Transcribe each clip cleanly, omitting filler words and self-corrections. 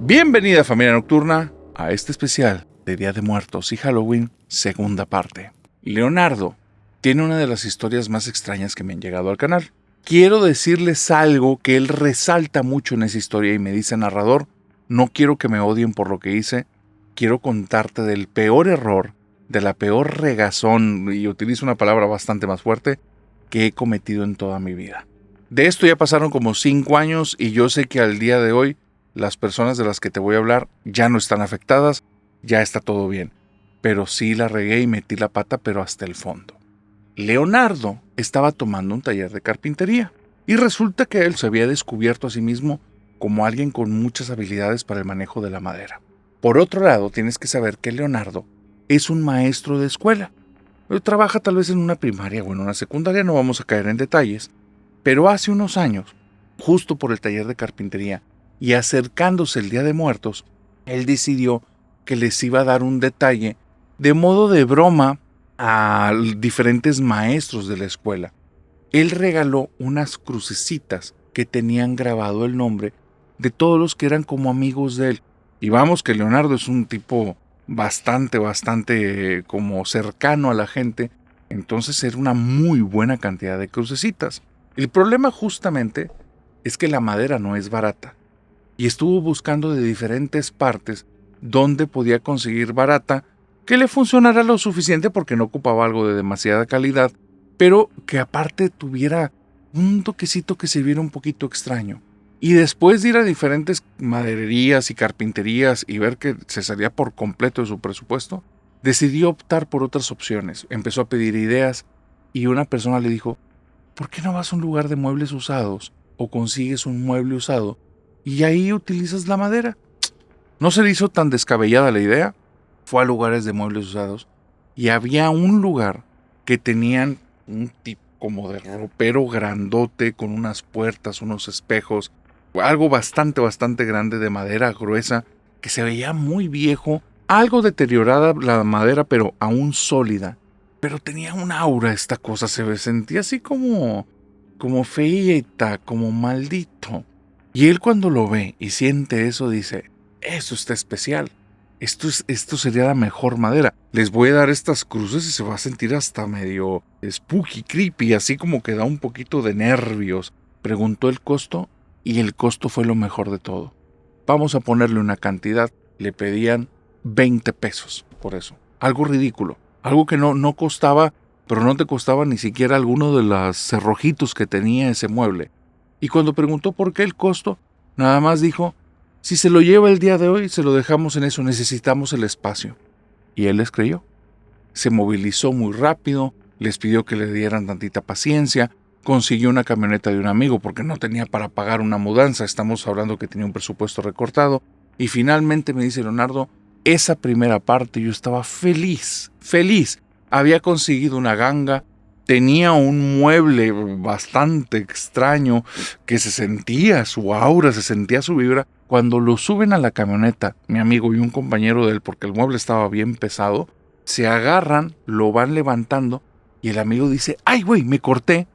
Bienvenida familia nocturna a este especial de Día de Muertos y Halloween, segunda parte. Leonardo tiene una de las historias más extrañas que me han llegado al canal. Quiero decirles algo que él resalta mucho en esa historia y me dice: narrador, no quiero que me odien por lo que hice, quiero contarte del peor error, de la peor regazón, y utilizo una palabra bastante más fuerte, que he cometido en toda mi vida. De esto ya pasaron como 5 años y yo sé que al día de hoy las personas de las que te voy a hablar ya no están afectadas, ya está todo bien. Pero sí la regué y metí la pata, pero hasta el fondo. Leonardo estaba tomando un taller de carpintería y resulta que él se había descubierto a sí mismo como alguien con muchas habilidades para el manejo de la madera. Por otro lado, tienes que saber que Leonardo es un maestro de escuela. Trabaja tal vez en una primaria o en una secundaria, no vamos a caer en detalles, pero hace unos años, justo por el taller de carpintería y acercándose el Día de Muertos, él decidió que les iba a dar un detalle de modo de broma a diferentes maestros de la escuela. Él regaló unas crucecitas que tenían grabado el nombre de todos los que eran como amigos de él. Y vamos que Leonardo es un tipo bastante como cercano a la gente, entonces era una muy buena cantidad de crucecitas. El problema justamente es que la madera no es barata y estuvo buscando de diferentes partes donde podía conseguir barata que le funcionara lo suficiente porque no ocupaba algo de demasiada calidad, pero que aparte tuviera un toquecito que se viera un poquito extraño. Y después de ir a diferentes madererías y carpinterías y ver que se salía por completo de su presupuesto, decidió optar por otras opciones. Empezó a pedir ideas y una persona le dijo: ¿por qué no vas a un lugar de muebles usados o consigues un mueble usado y ahí utilizas la madera? No se le hizo tan descabellada la idea. Fue a lugares de muebles usados y había un lugar que tenían un tipo como de ropero grandote con unas puertas, unos espejos, algo bastante grande de madera gruesa que se veía muy viejo, algo deteriorada la madera pero aún sólida. Pero tenía un aura esta cosa, se sentía así como feíta, como maldito. Y él cuando lo ve y siente eso dice: eso está especial. Esto sería la mejor madera. Les voy a dar estas cruces y se va a sentir hasta medio spooky, creepy, así como que da un poquito de nervios. Preguntó el costo y el costo fue lo mejor de todo. Vamos a ponerle una cantidad. Le pedían 20 pesos por eso. Algo ridículo. Algo que no costaba, pero no te costaba ni siquiera alguno de los cerrojitos que tenía ese mueble. Y cuando preguntó por qué el costo, nada más dijo: si se lo lleva el día de hoy, se lo dejamos en eso, necesitamos el espacio. Y él les creyó. Se movilizó muy rápido, les pidió que le dieran tantita paciencia, consiguió una camioneta de un amigo porque no tenía para pagar una mudanza, estamos hablando que tenía un presupuesto recortado, y finalmente me dice Leonardo: esa primera parte yo estaba feliz. Había conseguido una ganga, tenía un mueble bastante extraño que se sentía su aura, se sentía su vibra. Cuando lo suben a la camioneta, mi amigo y un compañero de él, porque el mueble estaba bien pesado, se agarran, lo van levantando y el amigo dice: ¡ay, güey, me corté!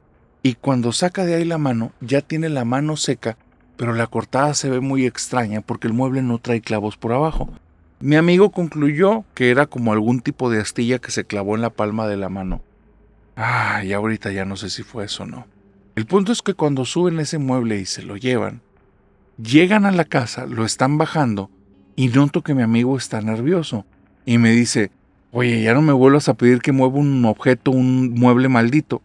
Y cuando saca de ahí la mano, ya tiene la mano seca, pero la cortada se ve muy extraña porque el mueble no trae clavos por abajo. Mi amigo concluyó que era como algún tipo de astilla que se clavó en la palma de la mano. Y ahorita ya no sé si fue eso o no. El punto es que cuando suben ese mueble y se lo llevan, llegan a la casa, lo están bajando y noto que mi amigo está nervioso y me dice: oye, ya no me vuelvas a pedir que mueva un objeto, un mueble maldito.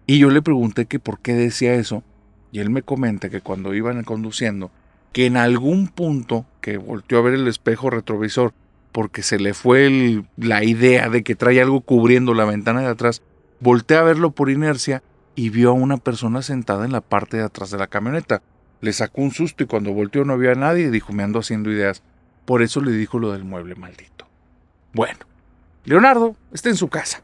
Y yo le pregunté que por qué decía eso y él me comenta que cuando iban conduciendo, que en algún punto que volteó a ver el espejo retrovisor porque se le fue la idea de que trae algo cubriendo la ventana de atrás, volteó a verlo por inercia y vio a una persona sentada en la parte de atrás de la camioneta. Le sacó un susto y cuando volteó no había a nadie y dijo: me ando haciendo ideas. Por eso le dijo lo del mueble maldito. Bueno, Leonardo está en su casa.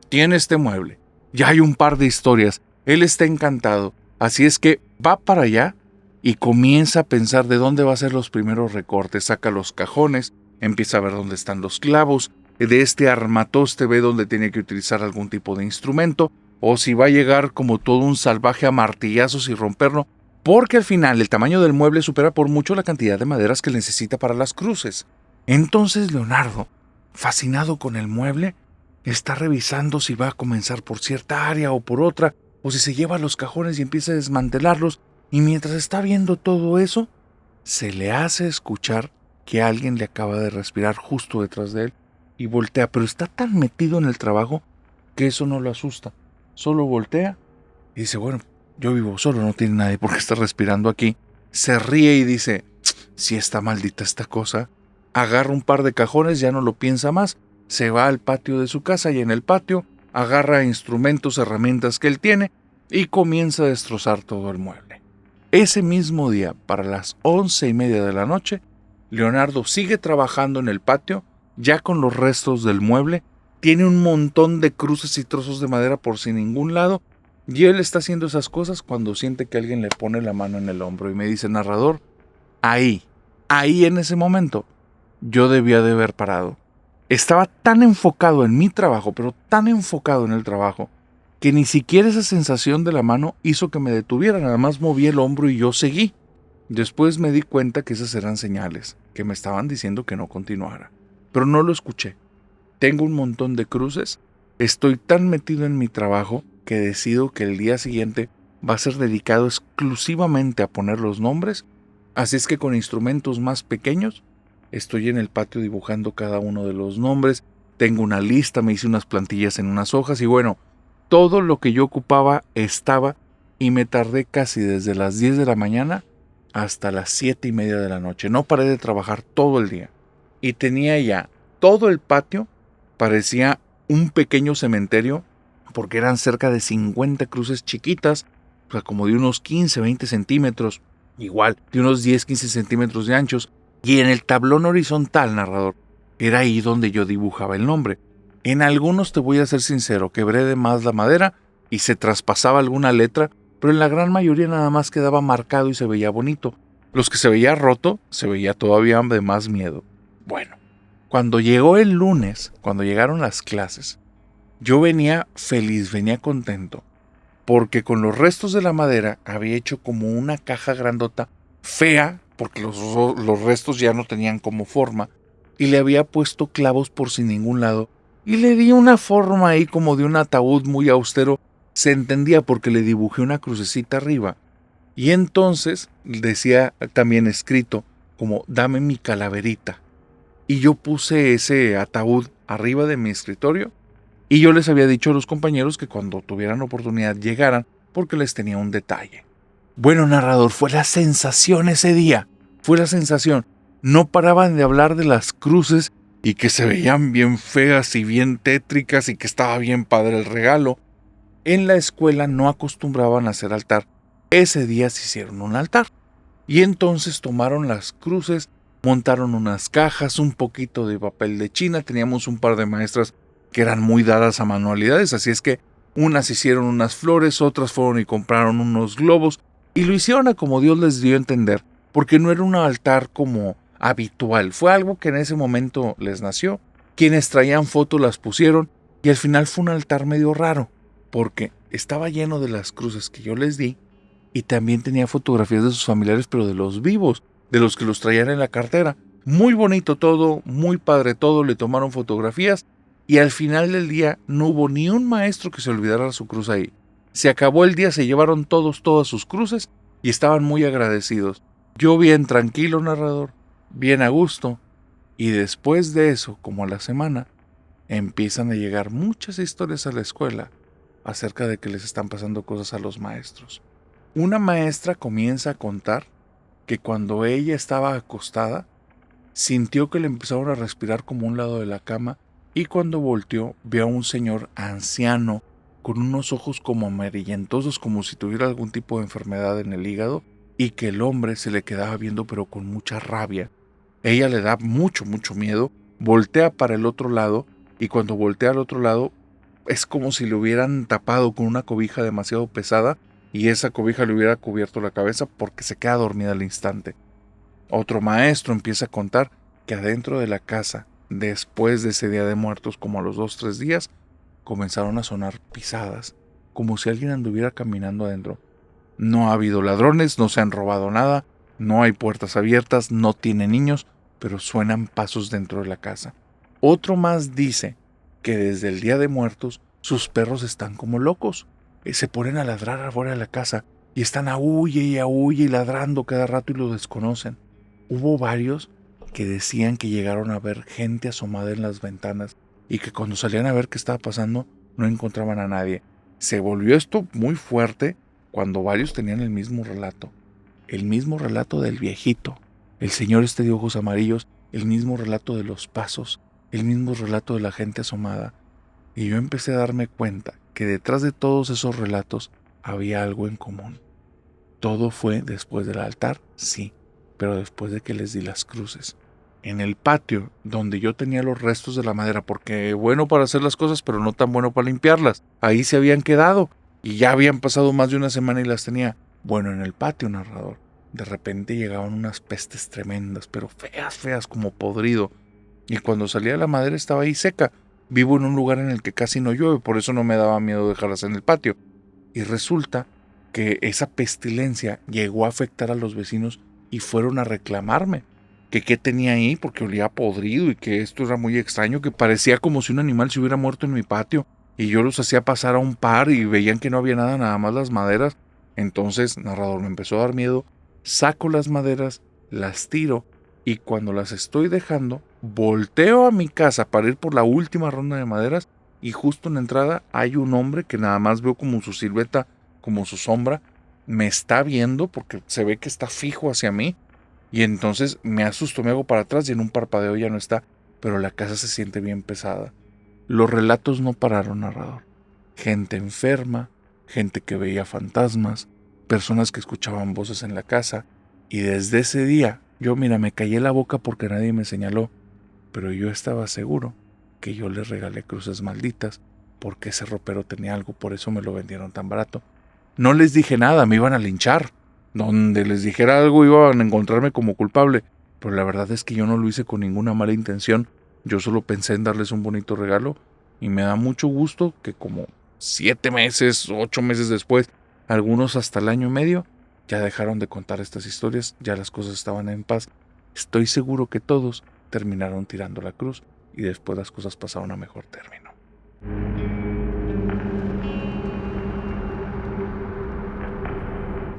Tiene este mueble. Ya hay un par de historias. Él está encantado. Así es que va para allá y comienza a pensar de dónde va a ser los primeros recortes. Saca los cajones, empieza a ver dónde están los clavos. De este armatoste ve dónde tiene que utilizar algún tipo de instrumento. O si va a llegar como todo un salvaje a martillazos y romperlo, porque al final el tamaño del mueble supera por mucho la cantidad de maderas que necesita para las cruces. Entonces Leonardo, fascinado con el mueble, está revisando si va a comenzar por cierta área o por otra, o si se lleva a los cajones y empieza a desmantelarlos, y mientras está viendo todo eso, se le hace escuchar que alguien le acaba de respirar justo detrás de él y voltea, pero está tan metido en el trabajo que eso no lo asusta. Solo voltea y dice, bueno, yo vivo solo, no tiene nadie por qué estar respirando aquí. Se ríe y dice, si está maldita esta cosa. Agarra un par de cajones, ya no lo piensa más, se va al patio de su casa y en el patio agarra instrumentos, herramientas que él tiene y comienza a destrozar todo el mueble. Ese mismo día, para las 11:30 de la noche, Leonardo sigue trabajando en el patio, ya con los restos del mueble, tiene un montón de cruces y trozos de madera por sin ningún lado, y él está haciendo esas cosas cuando siente que alguien le pone la mano en el hombro y me dice, narrador, ahí en ese momento, yo debía de haber parado. Estaba tan enfocado en mi trabajo, pero tan enfocado en el trabajo, que ni siquiera esa sensación de la mano hizo que me detuviera, nada más moví el hombro y yo seguí. Después me di cuenta que esas eran señales, que me estaban diciendo que no continuara, pero no lo escuché. Tengo un montón de cruces, estoy tan metido en mi trabajo que decido que el día siguiente va a ser dedicado exclusivamente a poner los nombres, así es que con instrumentos más pequeños estoy en el patio dibujando cada uno de los nombres, tengo una lista, me hice unas plantillas en unas hojas y bueno, todo lo que yo ocupaba estaba y me tardé casi desde las 10 de la mañana hasta las 7:30 de la noche. No paré de trabajar todo el día y tenía ya todo el patio, parecía un pequeño cementerio porque eran cerca de 50 cruces chiquitas, o sea, como de unos 15-20 centímetros, igual, de unos 10-15 centímetros de anchos. Y en el tablón horizontal, narrador, era ahí donde yo dibujaba el nombre. En algunos, te voy a ser sincero, quebré de más la madera y se traspasaba alguna letra, pero en la gran mayoría nada más quedaba marcado y se veía bonito. Los que se veía roto, se veía todavía de más miedo. Bueno, cuando llegó el lunes, cuando llegaron las clases, yo venía feliz, venía contento, porque con los restos de la madera había hecho como una caja grandota, fea, porque los restos ya no tenían como forma, y le había puesto clavos por sin ningún lado, y le di una forma ahí como de un ataúd muy austero, se entendía porque le dibujé una crucecita arriba, y entonces decía también escrito como dame mi calaverita, y yo puse ese ataúd arriba de mi escritorio, y yo les había dicho a los compañeros que cuando tuvieran oportunidad llegaran porque les tenía un detalle. Bueno, narrador, fue la sensación ese día, fue la sensación. No paraban de hablar de las cruces y que se veían bien feas y bien tétricas y que estaba bien padre el regalo. En la escuela no acostumbraban a hacer altar. Ese día se hicieron un altar. Y entonces tomaron las cruces, montaron unas cajas, un poquito de papel de China. Teníamos un par de maestras que eran muy dadas a manualidades, así es que unas hicieron unas flores, otras fueron y compraron unos globos, y lo hicieron a como Dios les dio a entender, porque no era un altar como habitual, fue algo que en ese momento les nació. Quienes traían fotos las pusieron, y al final fue un altar medio raro, porque estaba lleno de las cruces que yo les di, y también tenía fotografías de sus familiares, pero de los vivos, de los que los traían en la cartera. Muy bonito todo, muy padre todo, le tomaron fotografías, y al final del día no hubo ni un maestro que se olvidara su cruz ahí. Se acabó el día, se llevaron todas sus cruces y estaban muy agradecidos. Yo bien tranquilo, narrador, bien a gusto. Y después de eso, como a la semana, empiezan a llegar muchas historias a la escuela acerca de que les están pasando cosas a los maestros. Una maestra comienza a contar que cuando ella estaba acostada, sintió que le empezaron a respirar como un lado de la cama, y cuando volteó vio a un señor anciano con unos ojos como amarillentosos, como si tuviera algún tipo de enfermedad en el hígado, y que el hombre se le quedaba viendo pero con mucha rabia. Ella le da mucho miedo, voltea para el otro lado, y cuando voltea al otro lado es como si le hubieran tapado con una cobija demasiado pesada y esa cobija le hubiera cubierto la cabeza, porque se queda dormida al instante. Otro maestro empieza a contar que adentro de la casa, después de ese Día de Muertos, como a los 2-3 días, comenzaron a sonar pisadas, como si alguien anduviera caminando adentro. No ha habido ladrones, no se han robado nada, no hay puertas abiertas, no tiene niños, pero suenan pasos dentro de la casa. Otro más dice que desde el Día de Muertos sus perros están como locos. Se ponen a ladrar afuera de la casa y están aúlle y ladrando cada rato y lo desconocen. Hubo varios que decían que llegaron a ver gente asomada en las ventanas y que cuando salían a ver qué estaba pasando no encontraban a nadie. Se volvió esto muy fuerte cuando varios tenían el mismo relato del viejito, el señor este de ojos amarillos, el mismo relato de los pasos, el mismo relato de la gente asomada. Y yo empecé a darme cuenta que detrás de todos esos relatos había algo en común. Todo fue después del altar, sí, pero después de que les di las cruces. En el patio, donde yo tenía los restos de la madera, porque bueno para hacer las cosas, pero no tan bueno para limpiarlas. Ahí se habían quedado y ya habían pasado más de una semana y las tenía. Bueno, en el patio, narrador, de repente llegaban unas pestes tremendas, pero feas, como podrido. Y cuando salía la madera estaba ahí seca. Vivo en un lugar en el que casi no llueve, por eso no me daba miedo dejarlas en el patio. Y resulta que esa pestilencia llegó a afectar a los vecinos y fueron a reclamarme que qué tenía ahí porque olía podrido y que esto era muy extraño, que parecía como si un animal se hubiera muerto en mi patio. Y yo los hacía pasar a un par y veían que no había nada más las maderas. Entonces, narrador, me empezó a dar miedo. Saco las maderas, las tiro y cuando las estoy dejando, volteo a mi casa para ir por la última ronda de maderas y justo en la entrada hay un hombre que nada más veo como su silueta, como su sombra, me está viendo porque se ve que está fijo hacia mí y entonces me asusto, me hago para atrás y en un parpadeo ya no está, pero la casa se siente bien pesada. Los relatos no pararon, narrador. Gente enferma, gente que veía fantasmas, personas que escuchaban voces en la casa y desde ese día yo, me callé la boca porque nadie me señaló, pero yo estaba seguro que yo les regalé cruces malditas porque ese ropero tenía algo, por eso me lo vendieron tan barato. No les dije nada, me iban a linchar. Donde les dijera algo iban a encontrarme como culpable, pero la verdad es que yo no lo hice con ninguna mala intención. Yo solo pensé en darles un bonito regalo y me da mucho gusto que como 7 meses, 8 meses después, algunos hasta el año y medio, ya dejaron de contar estas historias, ya las cosas estaban en paz. Estoy seguro que todos terminaron tirando la cruz y después las cosas pasaron a mejor término.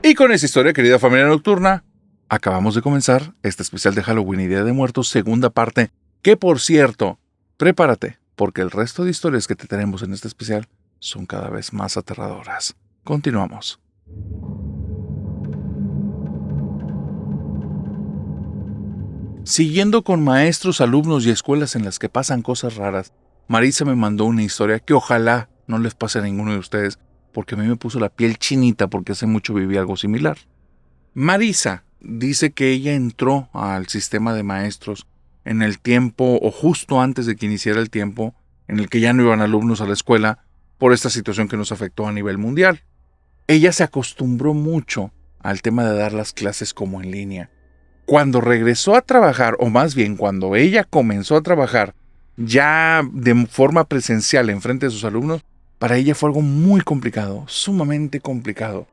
Y con esa historia, querida familia nocturna, acabamos de comenzar este especial de Halloween y Día de Muertos, segunda parte, que por cierto, prepárate, porque el resto de historias que te tenemos en este especial son cada vez más aterradoras. Continuamos. Siguiendo con maestros, alumnos y escuelas en las que pasan cosas raras, Marisa me mandó una historia que ojalá no les pase a ninguno de ustedes, porque a mí me puso la piel chinita porque hace mucho viví algo similar. Marisa dice que ella entró al sistema de maestros en el tiempo o justo antes de que iniciara el tiempo en el que ya no iban alumnos a la escuela por esta situación que nos afectó a nivel mundial. Ella se acostumbró mucho al tema de dar las clases como en línea. Cuando regresó a trabajar, o más bien cuando ella comenzó a trabajar ya de forma presencial en frente de sus alumnos, para ella fue algo muy complicado, sumamente complicado,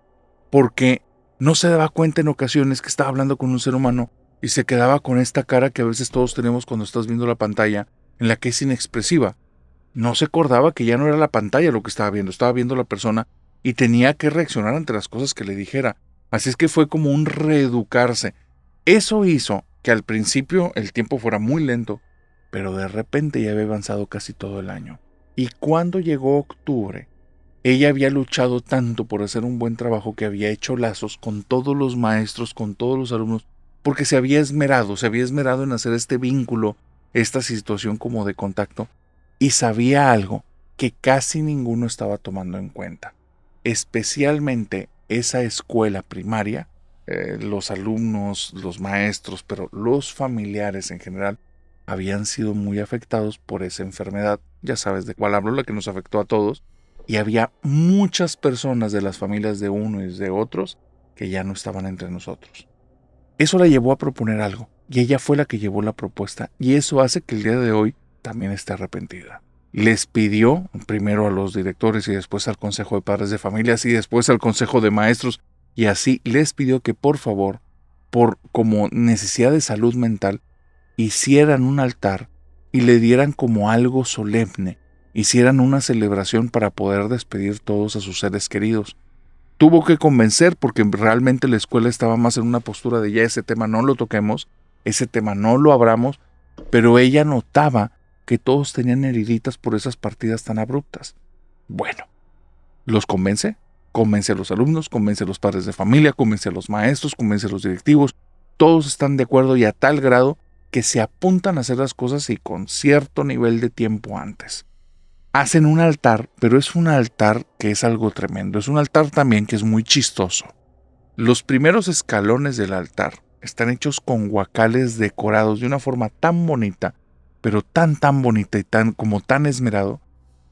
porque no se daba cuenta en ocasiones que estaba hablando con un ser humano y se quedaba con esta cara que a veces todos tenemos cuando estás viendo la pantalla, en la que es inexpresiva. No se acordaba que ya no era la pantalla lo que estaba viendo la persona y tenía que reaccionar ante las cosas que le dijera. Así es que fue como un reeducarse. Eso hizo que al principio el tiempo fuera muy lento, pero de repente ya había avanzado casi todo el año. Y cuando llegó octubre, ella había luchado tanto por hacer un buen trabajo que había hecho lazos con todos los maestros, con todos los alumnos, porque se había esmerado en hacer este vínculo, esta situación como de contacto, y sabía algo que casi ninguno estaba tomando en cuenta, especialmente esa escuela primaria. Los alumnos, los maestros, pero los familiares en general habían sido muy afectados por esa enfermedad. Ya sabes de cuál hablo, la que nos afectó a todos. Y había muchas personas de las familias de uno y de otros que ya no estaban entre nosotros. Eso la llevó a proponer algo, y ella fue la que llevó la propuesta, y eso hace que el día de hoy también esté arrepentida. Les pidió primero a los directores y después al Consejo de Padres de Familias y después al Consejo de Maestros y así les pidió que por favor, por como necesidad de salud mental, hicieran un altar y le dieran como algo solemne, hicieran una celebración para poder despedir todos a sus seres queridos. Tuvo que convencer porque realmente la escuela estaba más en una postura de ya ese tema no lo toquemos, ese tema no lo abramos, pero ella notaba que todos tenían heriditas por esas partidas tan abruptas. Bueno, los convence a los alumnos, convence a los padres de familia, convence a los maestros, convence a los directivos, todos están de acuerdo y a tal grado que se apuntan a hacer las cosas y con cierto nivel de tiempo antes. Hacen un altar, pero es un altar que es algo tremendo, es un altar también que es muy chistoso. Los primeros escalones del altar están hechos con guacales decorados de una forma tan bonita, pero tan bonita y tan esmerado,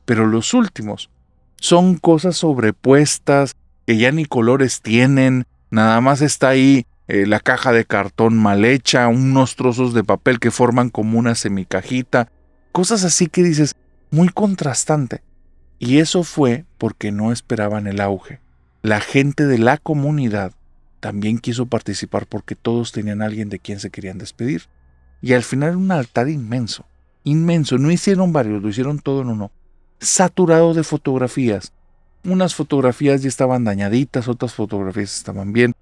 pero los últimos son cosas sobrepuestas que ya ni colores tienen, nada más está ahí la caja de cartón mal hecha, unos trozos de papel que forman como una semicajita, cosas así que dices, muy contrastante. Y eso fue porque no esperaban el auge. La gente de la comunidad también quiso participar porque todos tenían a alguien de quien se querían despedir. Y al final un altar inmenso, no hicieron varios, lo hicieron todo en uno, saturado de fotografías. Unas fotografías ya estaban dañaditas, otras fotografías estaban bien,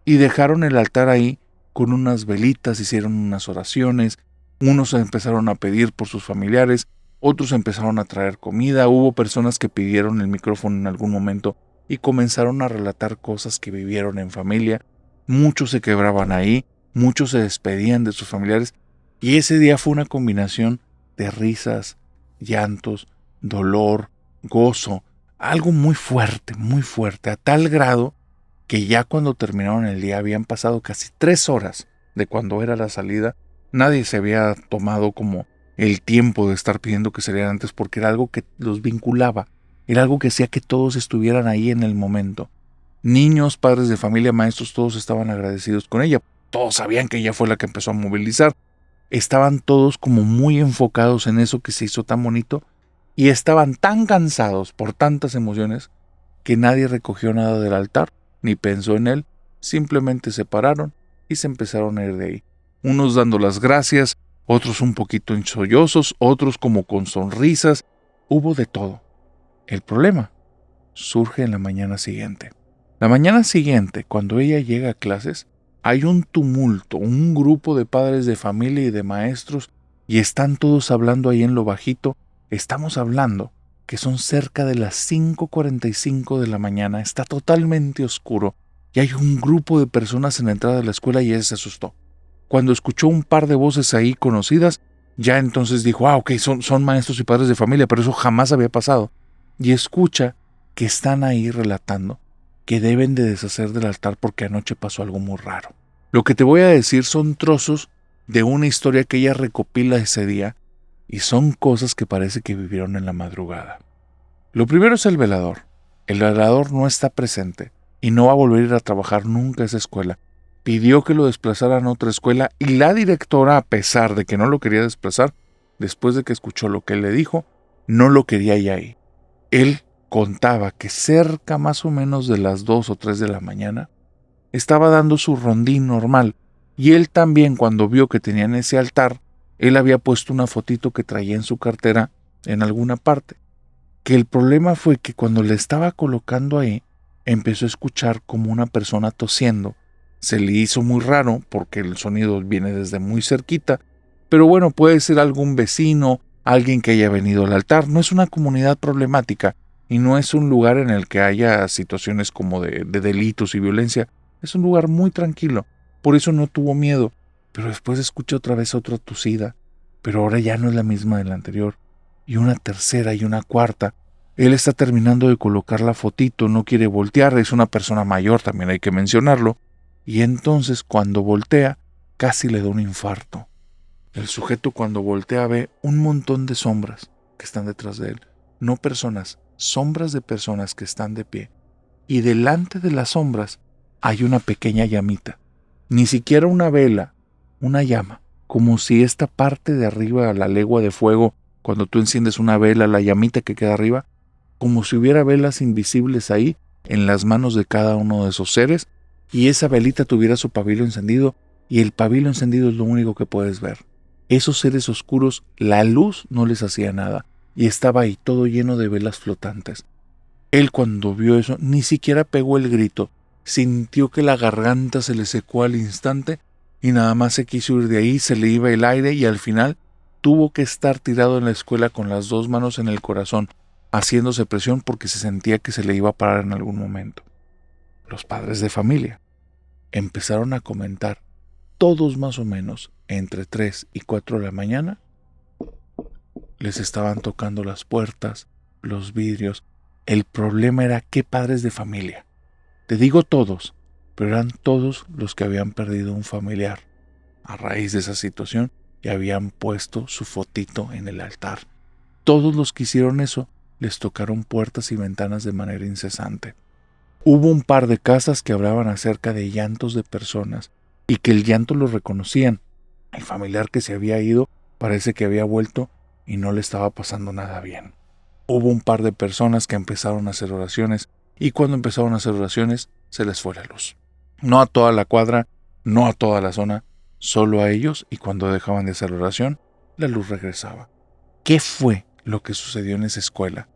y dejaron el altar ahí con unas velitas, hicieron unas oraciones, unos empezaron a pedir por sus familiares, otros empezaron a traer comida, hubo personas que pidieron el micrófono en algún momento y comenzaron a relatar cosas que vivieron en familia, muchos se quebraban ahí, muchos se despedían de sus familiares, y ese día fue una combinación de risas, llantos, dolor, gozo, algo muy fuerte, a tal grado que ya cuando terminaron el día habían pasado casi 3 horas de cuando era la salida. Nadie se había tomado como el tiempo de estar pidiendo que salieran antes porque era algo que los vinculaba, era algo que hacía que todos estuvieran ahí en el momento. Niños, padres de familia, maestros, todos estaban agradecidos con ella. Todos sabían que ella fue la que empezó a movilizar. Estaban todos como muy enfocados en eso que se hizo tan bonito y estaban tan cansados por tantas emociones que nadie recogió nada del altar ni pensó en él, simplemente se pararon y se empezaron a ir de ahí. Unos dando las gracias, otros un poquito ensollosos, otros como con sonrisas, hubo de todo. El problema surge en la mañana siguiente. La mañana siguiente, cuando ella llega a clases, hay un tumulto, un grupo de padres de familia y de maestros, y están todos hablando ahí en lo bajito. Estamos hablando que son cerca de las 5:45 de la mañana, está totalmente oscuro, y hay un grupo de personas en la entrada de la escuela y ella se asustó. Cuando escuchó un par de voces ahí conocidas, ya entonces dijo, ok, son maestros y padres de familia, pero eso jamás había pasado. Y escucha que están ahí relatando que deben de deshacer del altar porque anoche pasó algo muy raro. Lo que te voy a decir son trozos de una historia que ella recopila ese día y son cosas que parece que vivieron en la madrugada. Lo primero es el velador. El velador no está presente y no va a volver a ir a trabajar nunca a esa escuela. Pidió que lo desplazaran a otra escuela y la directora, a pesar de que no lo quería desplazar, después de que escuchó lo que él le dijo, no lo quería ya ahí. Él contaba que cerca más o menos de las 2 o 3 de la mañana estaba dando su rondín normal y él también, cuando vio que tenían ese altar, él había puesto una fotito que traía en su cartera en alguna parte. Que el problema fue que cuando le estaba colocando ahí, empezó a escuchar como una persona tosiendo. Se le hizo muy raro porque el sonido viene desde muy cerquita, pero bueno, puede ser algún vecino, alguien que haya venido al altar. No es una comunidad problemática y no es un lugar en el que haya situaciones como de delitos y violencia. Es un lugar muy tranquilo, por eso no tuvo miedo, pero después escuchó otra vez otra tosida, pero ahora ya no es la misma de la anterior, y una tercera y una cuarta. Él está terminando de colocar la fotito, no quiere voltear, es una persona mayor, también hay que mencionarlo, y entonces cuando voltea, casi le da un infarto. El sujeto cuando voltea ve un montón de sombras que están detrás de él, no personas, sombras de personas que están de pie, y delante de las sombras hay una pequeña llamita, ni siquiera una vela, una llama, como si esta parte de arriba, la legua de fuego, cuando tú enciendes una vela, la llamita que queda arriba, como si hubiera velas invisibles ahí, en las manos de cada uno de esos seres y esa velita tuviera su pabilo encendido y el pabilo encendido es lo único que puedes ver. Esos seres oscuros, la luz no les hacía nada y estaba ahí todo lleno de velas flotantes. Él cuando vio eso ni siquiera pegó el grito, sintió que la garganta se le secó al instante y nada más se quiso ir de ahí, se le iba el aire y al final tuvo que estar tirado en la escuela con las 2 manos en el corazón, haciéndose presión porque se sentía que se le iba a parar en algún momento. Los padres de familia empezaron a comentar, todos más o menos entre 3 y 4 de la mañana, les estaban tocando las puertas, los vidrios. El problema era qué padres de familia. Te digo todos, pero eran todos los que habían perdido un familiar a raíz de esa situación y habían puesto su fotito en el altar. Todos los que hicieron eso les tocaron puertas y ventanas de manera incesante. Hubo un par de casas que hablaban acerca de llantos de personas y que el llanto lo reconocían. El familiar que se había ido parece que había vuelto y no le estaba pasando nada bien. Hubo un par de personas que empezaron a hacer oraciones y cuando empezaron a hacer oraciones se les fue la luz. No a toda la cuadra, no a toda la zona, solo a ellos y cuando dejaban de hacer oración, la luz regresaba. ¿Qué fue lo que sucedió en esa escuela?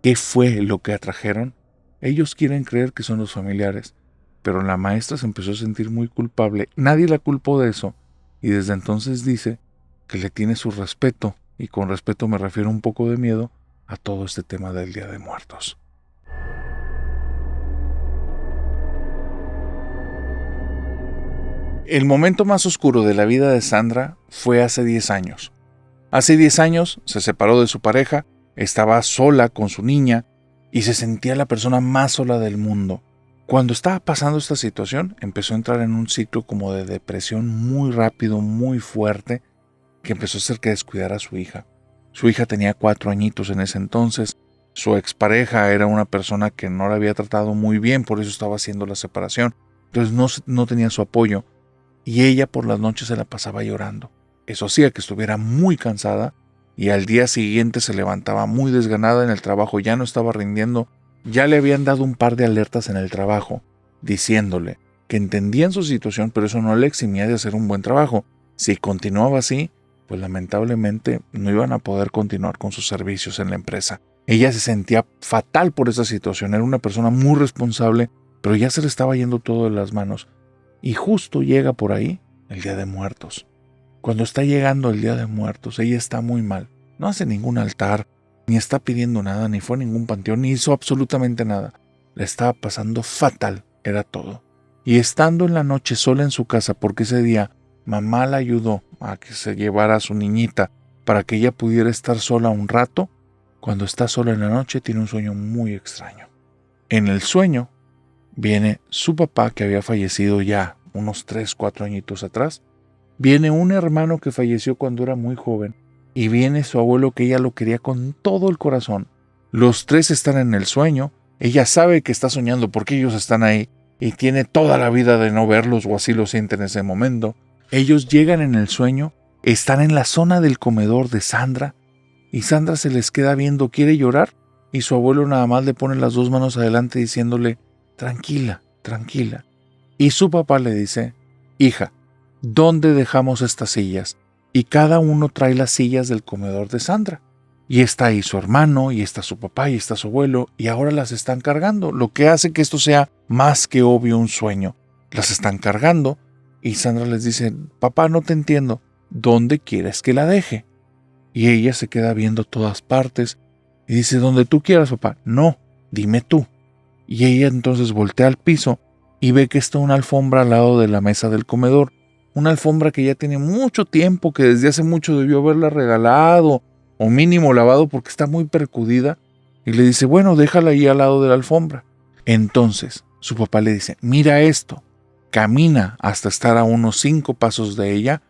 ¿Qué fue lo que atrajeron? Ellos quieren creer que son los familiares, pero la maestra se empezó a sentir muy culpable. Nadie la culpó de eso y desde entonces dice que le tiene su respeto, y con respeto me refiero un poco de miedo, a todo este tema del Día de Muertos. El momento más oscuro de la vida de Sandra fue hace 10 años. Hace 10 años se separó de su pareja, estaba sola con su niña y se sentía la persona más sola del mundo. Cuando estaba pasando esta situación, empezó a entrar en un ciclo como de depresión muy rápido, muy fuerte, que empezó a hacer que descuidara a su hija. Su hija tenía 4 añitos en ese entonces. Su expareja era una persona que no la había tratado muy bien, por eso estaba haciendo la separación. Entonces no tenía su apoyo. Y ella por las noches se la pasaba llorando. Eso hacía que estuviera muy cansada y al día siguiente se levantaba muy desganada en el trabajo, ya no estaba rindiendo. Ya le habían dado un par de alertas en el trabajo, diciéndole que entendían su situación, pero eso no le eximía de hacer un buen trabajo. Si continuaba así, pues lamentablemente no iban a poder continuar con sus servicios en la empresa. Ella se sentía fatal por esa situación, era una persona muy responsable, pero ya se le estaba yendo todo de las manos. Y justo llega por ahí el Día de Muertos. Cuando está llegando el Día de Muertos, ella está muy mal. No hace ningún altar, ni está pidiendo nada, ni fue a ningún panteón, ni hizo absolutamente nada. Le estaba pasando fatal, era todo. Y estando en la noche sola en su casa, porque ese día mamá la ayudó a que se llevara a su niñita para que ella pudiera estar sola un rato, cuando está sola en la noche tiene un sueño muy extraño. En el sueño viene su papá que había fallecido ya unos 3, 4 añitos atrás, viene un hermano que falleció cuando era muy joven y viene su abuelo que ella lo quería con todo el corazón. Los 3 están en el sueño, ella sabe que está soñando porque ellos están ahí y tiene toda la vida de no verlos o así lo siente en ese momento. Ellos llegan en el sueño, están en la zona del comedor de Sandra y Sandra se les queda viendo, quiere llorar y su abuelo nada más le pone las 2 manos adelante diciéndole, tranquila, tranquila. Y su papá le dice, hija, ¿dónde dejamos estas sillas? Y cada uno trae las sillas del comedor de Sandra. Y está ahí su hermano, y está su papá, y está su abuelo, y ahora las están cargando, lo que hace que esto sea más que obvio un sueño. Las están cargando, y Sandra les dice, papá, no te entiendo, ¿dónde quieres que la deje? Y ella se queda viendo todas partes, y dice, donde tú quieras, papá. No, dime tú. Y ella entonces voltea al piso, y ve que está una alfombra al lado de la mesa del comedor, una alfombra que ya tiene mucho tiempo, que desde hace mucho debió haberla regalado, o mínimo lavado porque está muy percudida, y le dice, bueno, déjala ahí al lado de la alfombra. Entonces, su papá le dice, mira esto, camina hasta estar a unos 5 pasos de ella,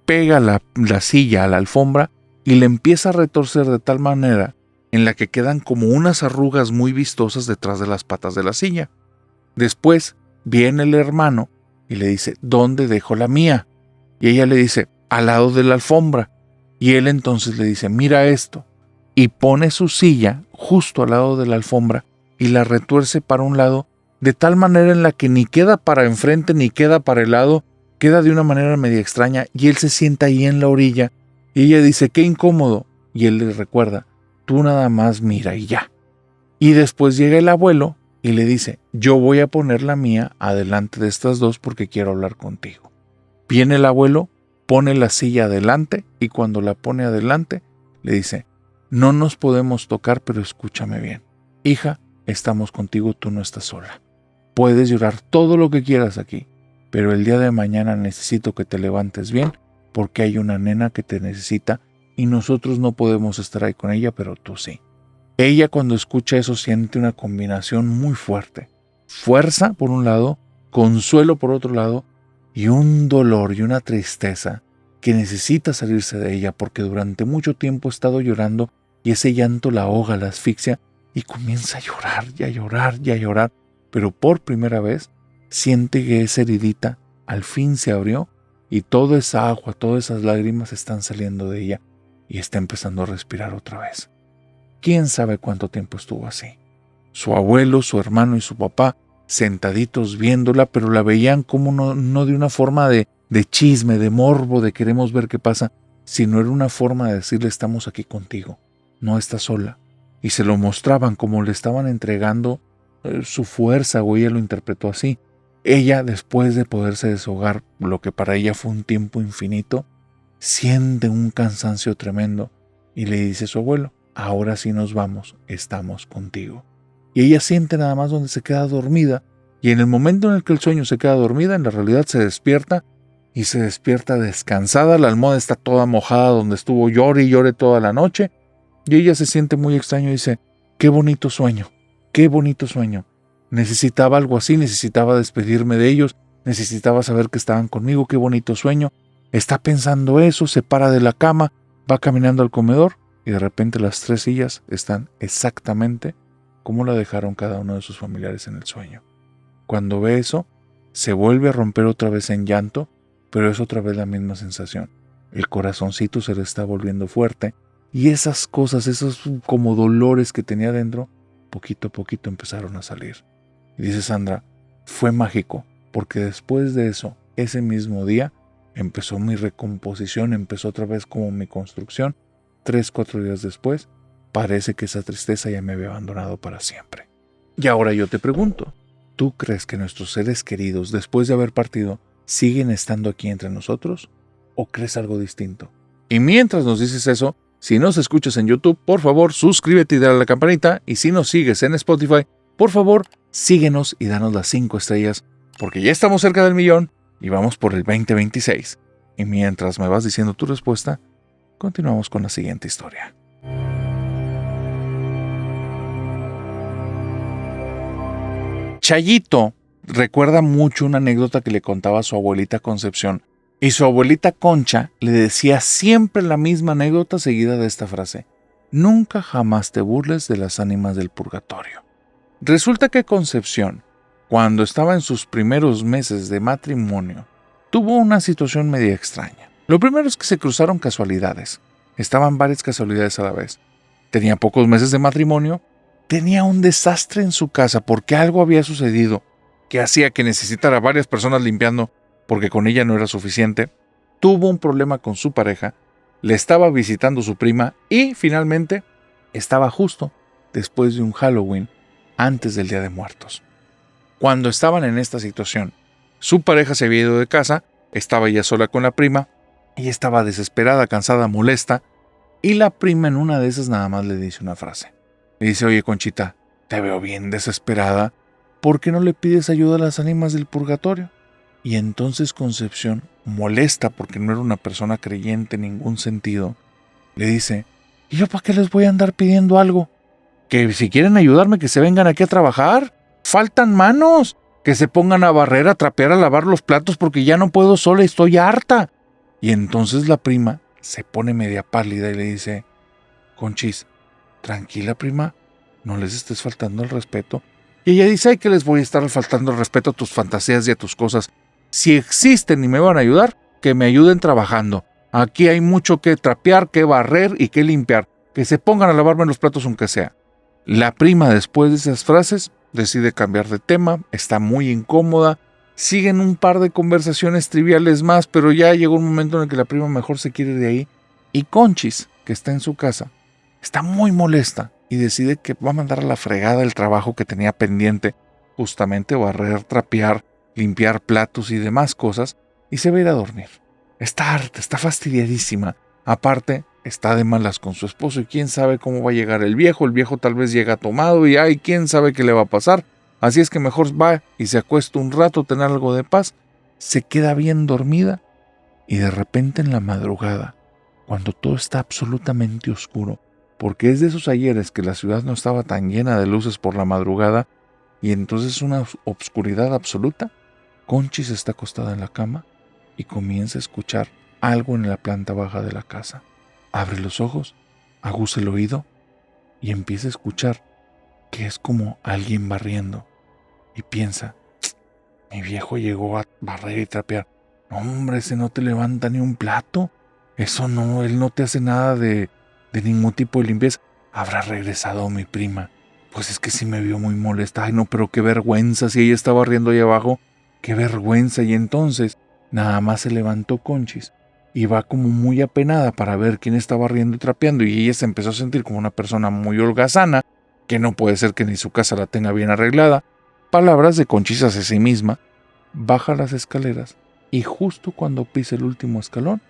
pega la silla a la alfombra y le empieza a retorcer de tal manera en la que quedan como unas arrugas muy vistosas detrás de las patas de la silla. Después viene el hermano y le dice, ¿dónde dejo la mía? Y ella le dice, al lado de la alfombra. Y él entonces le dice, mira esto, y pone su silla justo al lado de la alfombra y la retuerce para un lado, de tal manera en la que ni queda para enfrente ni queda para el lado, queda de una manera media extraña y él se sienta ahí en la orilla y ella dice, qué incómodo, y él le recuerda, tú nada más mira y ya. Y después llega el abuelo y le dice, yo voy a poner la mía adelante de estas dos porque quiero hablar contigo. Viene el abuelo, pone la silla adelante y cuando la pone adelante le dice, no nos podemos tocar, pero escúchame bien. Hija, estamos contigo, tú no estás sola. Puedes llorar todo lo que quieras aquí, pero el día de mañana necesito que te levantes bien porque hay una nena que te necesita y nosotros no podemos estar ahí con ella, pero tú sí. Ella cuando escucha eso siente una combinación muy fuerte. Fuerza por un lado, consuelo por otro lado y un dolor y una tristeza que necesita salirse de ella porque durante mucho tiempo ha estado llorando y ese llanto la ahoga, la asfixia y comienza a llorar y a llorar y a llorar. Pero por primera vez siente que esa heridita al fin se abrió y toda esa agua, todas esas lágrimas están saliendo de ella y está empezando a respirar otra vez. ¿Quién sabe cuánto tiempo estuvo así? Su abuelo, su hermano y su papá sentaditos viéndola, pero la veían como no de una forma de chisme, de morbo, de queremos ver qué pasa, sino era una forma de decirle estamos aquí contigo, no estás sola. Y se lo mostraban como le estaban entregando su fuerza, o ella lo interpretó así. Ella, después de poderse deshogar, lo que para ella fue un tiempo infinito, siente un cansancio tremendo y le dice a su abuelo, ahora sí nos vamos, estamos contigo. Y ella siente nada más donde se queda dormida y en el momento en el que el sueño se queda dormida, en la realidad se despierta y se despierta descansada, la almohada está toda mojada donde estuvo llore y llore toda la noche y ella se siente muy extraño y dice, qué bonito sueño, qué bonito sueño. Necesitaba algo así, necesitaba despedirme de ellos, necesitaba saber que estaban conmigo, qué bonito sueño. Está pensando eso, se para de la cama, va caminando al comedor y de repente las 3 sillas están exactamente como la dejaron cada uno de sus familiares en el sueño. Cuando ve eso, se vuelve a romper otra vez en llanto, pero es otra vez la misma sensación. El corazoncito se le está volviendo fuerte y esas cosas, esos como dolores que tenía dentro, poquito a poquito empezaron a salir. Y dice Sandra, fue mágico, porque después de eso, ese mismo día, empezó mi recomposición, empezó otra vez como mi construcción. 3-4 días después, parece que esa tristeza ya me había abandonado para siempre. Y ahora yo te pregunto, ¿tú crees que nuestros seres queridos, después de haber partido, siguen estando aquí entre nosotros? ¿O crees algo distinto? Y mientras nos dices eso, si nos escuchas en YouTube, por favor, suscríbete y dale a la campanita. Y si nos sigues en Spotify, por favor, síguenos y danos las 5 estrellas, porque ya estamos cerca del 1,000,000 y vamos por el 2026. Y mientras me vas diciendo tu respuesta, continuamos con la siguiente historia. Chayito recuerda mucho una anécdota que le contaba a su abuelita Concepción, y su abuelita Concha le decía siempre la misma anécdota seguida de esta frase: nunca jamás te burles de las ánimas del purgatorio. Resulta que Concepción, cuando estaba en sus primeros meses de matrimonio, tuvo una situación media extraña. Lo primero es que se cruzaron casualidades. Estaban varias casualidades a la vez. Tenía pocos meses de matrimonio, tenía un desastre en su casa porque algo había sucedido que hacía que necesitara varias personas limpiando porque con ella no era suficiente. Tuvo un problema con su pareja, le estaba visitando su prima y finalmente estaba justo después de un Halloween antes del Día de Muertos. Cuando estaban en esta situación, su pareja se había ido de casa, estaba ella sola con la prima, ella estaba desesperada, cansada, molesta, y la prima en una de esas nada más le dice una frase. Le dice, oye Conchita, te veo bien desesperada, ¿por qué no le pides ayuda a las ánimas del purgatorio? Y entonces Concepción, molesta porque no era una persona creyente en ningún sentido, le dice, ¿y yo para qué les voy a andar pidiendo algo? Que si quieren ayudarme, que se vengan aquí a trabajar. Faltan manos. Que se pongan a barrer, a trapear, a lavar los platos porque ya no puedo sola y estoy harta. Y entonces la prima se pone media pálida y le dice, Conchis, tranquila prima, no les estés faltando el respeto. Y ella dice, ay, que les voy a estar faltando el respeto a tus fantasías y a tus cosas. Si existen y me van a ayudar, que me ayuden trabajando. Aquí hay mucho que trapear, que barrer y que limpiar. Que se pongan a lavarme los platos aunque sea. La prima, después de esas frases, decide cambiar de tema, está muy incómoda, siguen un par de conversaciones triviales más, pero ya llegó un momento en el que la prima mejor se quiere ir de ahí, y Conchis, que está en su casa, está muy molesta y decide que va a mandar a la fregada el trabajo que tenía pendiente, justamente barrer, trapear, limpiar platos y demás cosas, y se va a ir a dormir. Está harta, está fastidiadísima. Aparte, está de malas con su esposo y quién sabe cómo va a llegar el viejo tal vez llega tomado y ay, quién sabe qué le va a pasar. Así es que mejor va y se acuesta un rato, tener algo de paz, se queda bien dormida y de repente en la madrugada, cuando todo está absolutamente oscuro, porque es de esos ayeres que la ciudad no estaba tan llena de luces por la madrugada y entonces una obscuridad absoluta, Conchis está acostada en la cama y comienza a escuchar algo en la planta baja de la casa. Abre los ojos, aguza el oído y empieza a escuchar que es como alguien barriendo. Y piensa, mi viejo llegó a barrer y trapear. No, hombre, ese no te levanta ni un plato. Eso no, él no te hace nada de ningún tipo de limpieza. Habrá regresado mi prima. Pues es que sí me vio muy molesta. Ay, no, pero qué vergüenza. Si ella estaba barriendo ahí abajo, qué vergüenza. Y entonces, nada más se levantó Conchis y va como muy apenada para ver quién estaba barriendo y trapeando. Y ella se empezó a sentir como una persona muy holgazana, que no puede ser que ni su casa la tenga bien arreglada. Palabras de Conchis hacia sí misma. Baja las escaleras y justo cuando pisa el último escalón,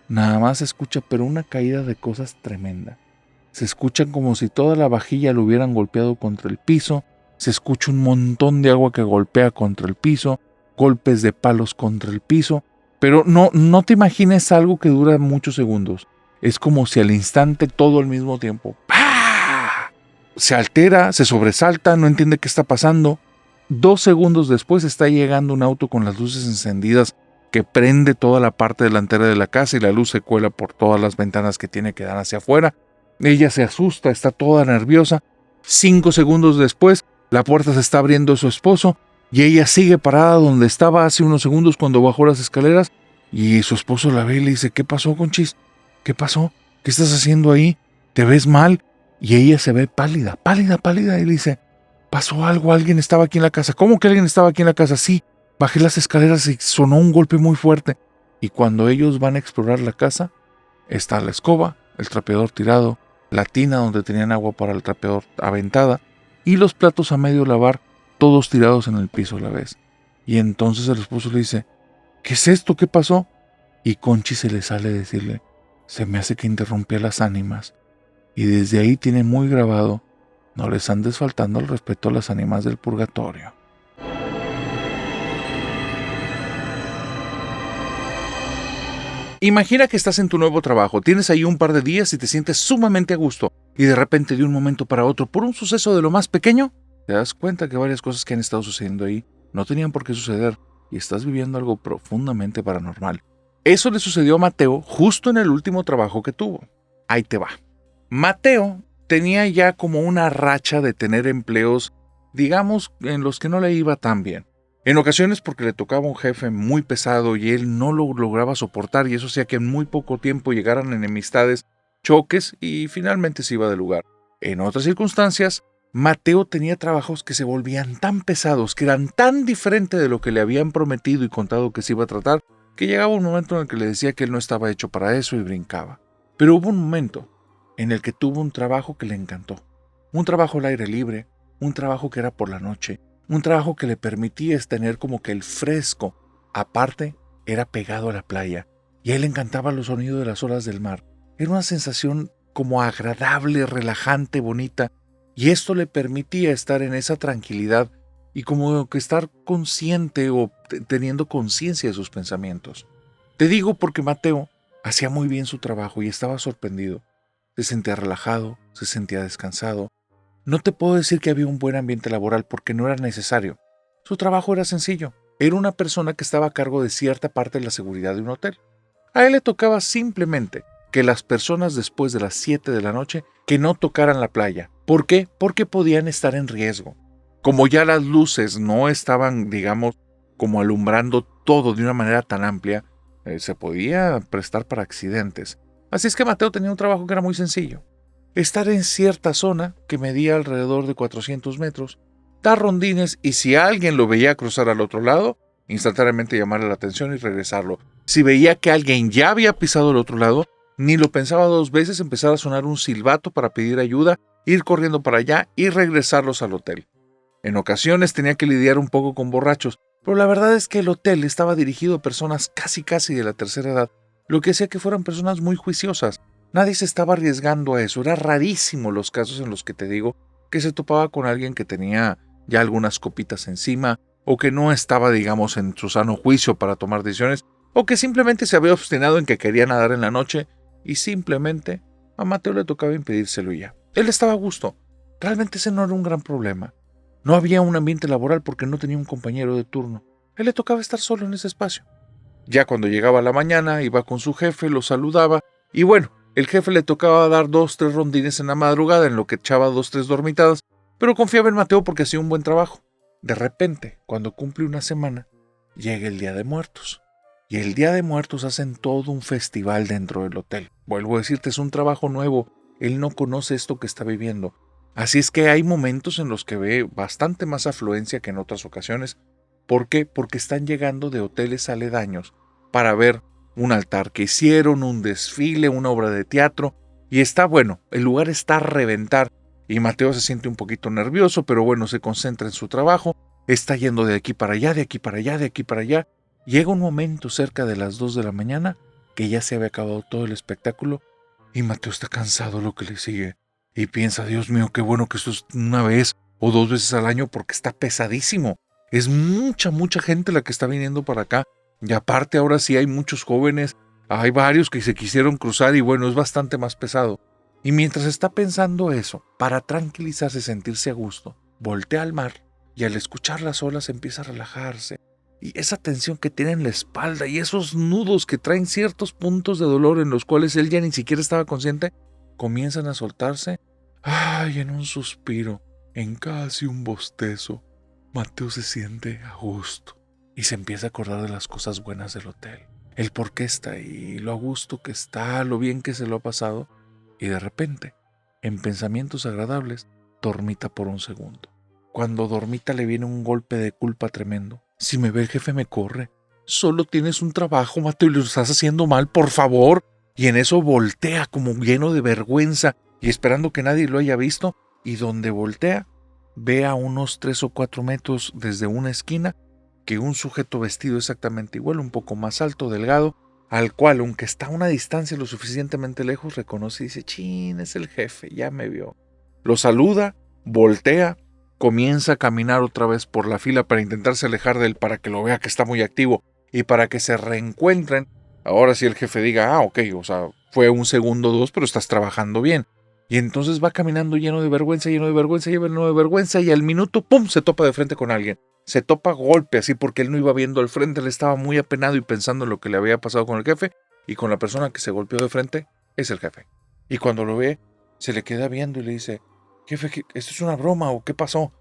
nada más se escucha pero una caída de cosas tremenda. Se escuchan como si toda la vajilla lo hubieran golpeado contra el piso, se escucha un montón de agua que golpea contra el piso, golpes de palos contra el piso, pero no te imagines algo que dura muchos segundos. Es como si al instante todo al mismo tiempo ¡pah! Se altera, se sobresalta, no entiende qué está pasando. 2 segundos después está llegando un auto con las luces encendidas que prende toda la parte delantera de la casa y la luz se cuela por todas las ventanas que tiene que dar hacia afuera. Ella se asusta, está toda nerviosa. 5 segundos después, la puerta se está abriendo a su esposo y ella sigue parada donde estaba hace unos segundos cuando bajó las escaleras y su esposo la ve y le dice, ¿qué pasó, Conchis? ¿Qué pasó? ¿Qué estás haciendo ahí? ¿Te ves mal? Y ella se ve pálida y le dice, pasó algo, alguien estaba aquí en la casa. ¿Cómo que alguien estaba aquí en la casa? Sí, bajé las escaleras y sonó un golpe muy fuerte. Y cuando ellos van a explorar la casa, está la escoba, el trapeador tirado, la tina donde tenían agua para el trapeador aventada y los platos a medio lavar, todos tirados en el piso a la vez. Y entonces el esposo le dice, ¿qué es esto? ¿Qué pasó? Y Conchi se le sale decirle, se me hace que interrumpí a las ánimas. Y desde ahí tiene muy grabado, no les andes faltando al respeto a las ánimas del purgatorio. Imagina que estás en tu nuevo trabajo, tienes ahí un par de días y te sientes sumamente a gusto, y de repente de un momento para otro, por un suceso de lo más pequeño, te das cuenta que varias cosas que han estado sucediendo ahí no tenían por qué suceder, y estás viviendo algo profundamente paranormal. Eso le sucedió a Mateo justo en el último trabajo que tuvo. Ahí te va. Mateo tenía ya como una racha de tener empleos, digamos, en los que no le iba tan bien. En ocasiones porque le tocaba un jefe muy pesado y él no lo lograba soportar y eso hacía que en muy poco tiempo llegaran enemistades, choques y finalmente se iba del lugar. En otras circunstancias, Mateo tenía trabajos que se volvían tan pesados, que eran tan diferentes de lo que le habían prometido y contado que se iba a tratar, que llegaba un momento en el que le decía que él no estaba hecho para eso y brincaba. Pero hubo un momento en el que tuvo un trabajo que le encantó. Un trabajo al aire libre, un trabajo que era por la noche, un trabajo que le permitía tener como que el fresco. Aparte, era pegado a la playa y a él le encantaban los sonidos de las olas del mar. Era una sensación como agradable, relajante, bonita, y esto le permitía estar en esa tranquilidad y como que estar consciente o teniendo conciencia de sus pensamientos. Te digo porque Mateo hacía muy bien su trabajo y estaba sorprendido. Se sentía relajado, se sentía descansado. No te puedo decir que había un buen ambiente laboral porque no era necesario. Su trabajo era sencillo. Era una persona que estaba a cargo de cierta parte de la seguridad de un hotel. A él le tocaba simplemente que las personas después de las 7 de la noche que no tocaran la playa. ¿Por qué? Porque podían estar en riesgo. Como ya las luces no estaban, digamos, como alumbrando todo de una manera tan amplia, se podía prestar para accidentes. Así es que Mateo tenía un trabajo que era muy sencillo. estar en cierta zona que medía alrededor de 400 metros, dar rondines y si alguien lo veía cruzar al otro lado, instantáneamente llamarle la atención y regresarlo. Si veía que alguien ya había pisado el otro lado, ni lo pensaba dos veces, empezar a sonar un silbato para pedir ayuda, ir corriendo para allá y regresarlos al hotel. En ocasiones tenía que lidiar un poco con borrachos, pero la verdad es que el hotel estaba dirigido a personas casi de la tercera edad, lo que hacía que fueran personas muy juiciosas. Nadie se estaba arriesgando a eso. Era rarísimo los casos en los que te digo que se topaba con alguien que tenía ya algunas copitas encima, o que no estaba, digamos, en su sano juicio para tomar decisiones, o que simplemente se había obstinado en que quería nadar en la noche, y simplemente a Mateo le tocaba impedírselo y ya. Él estaba a gusto. Realmente ese no era un gran problema. No había un ambiente laboral porque no tenía un compañero de turno. A él le tocaba estar solo en ese espacio. Ya cuando llegaba la mañana, iba con su jefe, lo saludaba, y bueno, el jefe le tocaba dar 2-3 rondines en la madrugada, en lo que echaba 2-3 dormitadas, pero confiaba en Mateo porque hacía un buen trabajo. De repente, cuando cumple una semana, llega el Día de Muertos. Y el Día de Muertos hacen todo un festival dentro del hotel. Vuelvo a decirte, es un trabajo nuevo. Él no conoce esto que está viviendo. Así es que hay momentos en los que ve bastante más afluencia que en otras ocasiones. ¿Por qué? Porque están llegando de hoteles aledaños para ver un altar que hicieron, un desfile, una obra de teatro. Y está bueno, el lugar está a reventar. Y Mateo se siente un poquito nervioso, pero bueno, se concentra en su trabajo. Está yendo de aquí para allá, de aquí para allá, de aquí para allá. Llega un momento cerca de las 2 de la mañana que ya se había acabado todo el espectáculo y Mateo está cansado lo que le sigue y piensa, Dios mío, qué bueno que esto es una vez o 2 veces al año porque está pesadísimo. Es mucha gente la que está viniendo para acá y aparte ahora sí hay muchos jóvenes, hay varios que se quisieron cruzar y bueno, es bastante más pesado. Y mientras está pensando eso, para tranquilizarse y sentirse a gusto, voltea al mar y al escuchar las olas empieza a relajarse. Y esa tensión que tiene en la espalda y esos nudos que traen ciertos puntos de dolor en los cuales él ya ni siquiera estaba consciente, comienzan a soltarse. ¡Ay! En un suspiro, en casi un bostezo, Mateo se siente a gusto y se empieza a acordar de las cosas buenas del hotel. El por qué está ahí, lo a gusto que está, lo bien que se lo ha pasado. Y de repente, en pensamientos agradables, dormita por un segundo. Cuando dormita le viene un golpe de culpa tremendo. Si me ve el jefe me corre. Solo tienes un trabajo, Mateo, y lo estás haciendo mal, por favor. Y en eso voltea como lleno de vergüenza y esperando que nadie lo haya visto. Y donde voltea, ve a unos 3 o 4 metros desde una esquina que un sujeto vestido exactamente igual, un poco más alto, delgado, al cual, aunque está a una distancia lo suficientemente lejos, reconoce y dice, chin, es el jefe, ya me vio. Lo saluda, voltea, comienza a caminar otra vez por la fila para intentarse alejar de él para que lo vea que está muy activo y para que se reencuentren. Ahora sí el jefe diga, ok, o sea, fue un segundo o dos, pero estás trabajando bien. Y entonces va caminando lleno de vergüenza y al minuto, ¡pum!, se topa de frente con alguien. Se topa a golpe así porque él no iba viendo al frente, él estaba muy apenado y pensando en lo que le había pasado con el jefe y con la persona que se golpeó de frente es el jefe. Y cuando lo ve, se le queda viendo y le dice, jefe, ¿esto es una broma o qué pasó?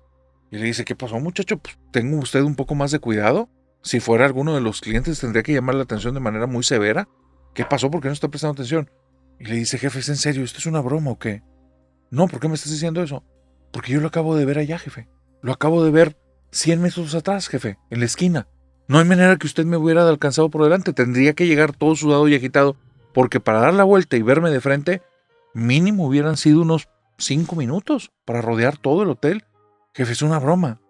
Y le dice, ¿qué pasó, muchacho? Pues tenga usted un poco más de cuidado. Si fuera alguno de los clientes tendría que llamar la atención de manera muy severa. ¿Qué pasó? ¿Por qué no está prestando atención? Y le dice, jefe, ¿es en serio? ¿Esto es una broma o qué? No, ¿por qué me estás diciendo eso? Porque yo lo acabo de ver allá, jefe. Lo acabo de ver 100 metros atrás, jefe, en la esquina. No hay manera que usted me hubiera alcanzado por delante. Tendría que llegar todo sudado y agitado, porque para dar la vuelta y verme de frente, mínimo hubieran sido unos 5 minutos para rodear todo el hotel. Jefe, es una broma.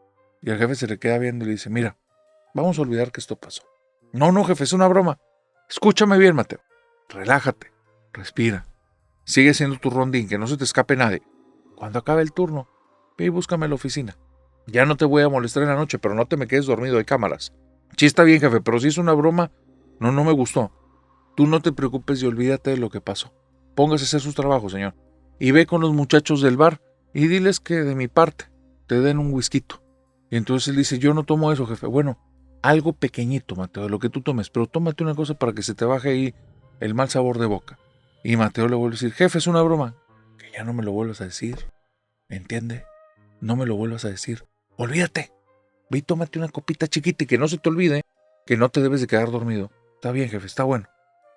Y el jefe se le queda viendo y le dice, mira, vamos a olvidar que esto pasó. No, jefe, es una broma. Escúchame bien, Mateo. Relájate, respira. Sigue haciendo tu rondín, que no se te escape nadie. Cuando acabe el turno, ve y búscame a la oficina. Ya no te voy a molestar en la noche, pero no te me quedes dormido, hay cámaras. Sí está bien, jefe, pero si es una broma, no me gustó. Tú no te preocupes y olvídate de lo que pasó. Póngase a hacer su trabajo, señor. Y ve con los muchachos del bar y diles que de mi parte te den un whisky. Y entonces él dice, yo no tomo eso, jefe. Bueno, algo pequeñito, Mateo, de lo que tú tomes, pero tómate una cosa para que se te baje ahí el mal sabor de boca. Y Mateo le vuelve a decir, jefe, es una broma. Que ya no me lo vuelvas a decir. ¿Entiende? No me lo vuelvas a decir. Olvídate. Ve y tómate una copita chiquita y que no se te olvide que no te debes de quedar dormido. Está bien, jefe, está bueno.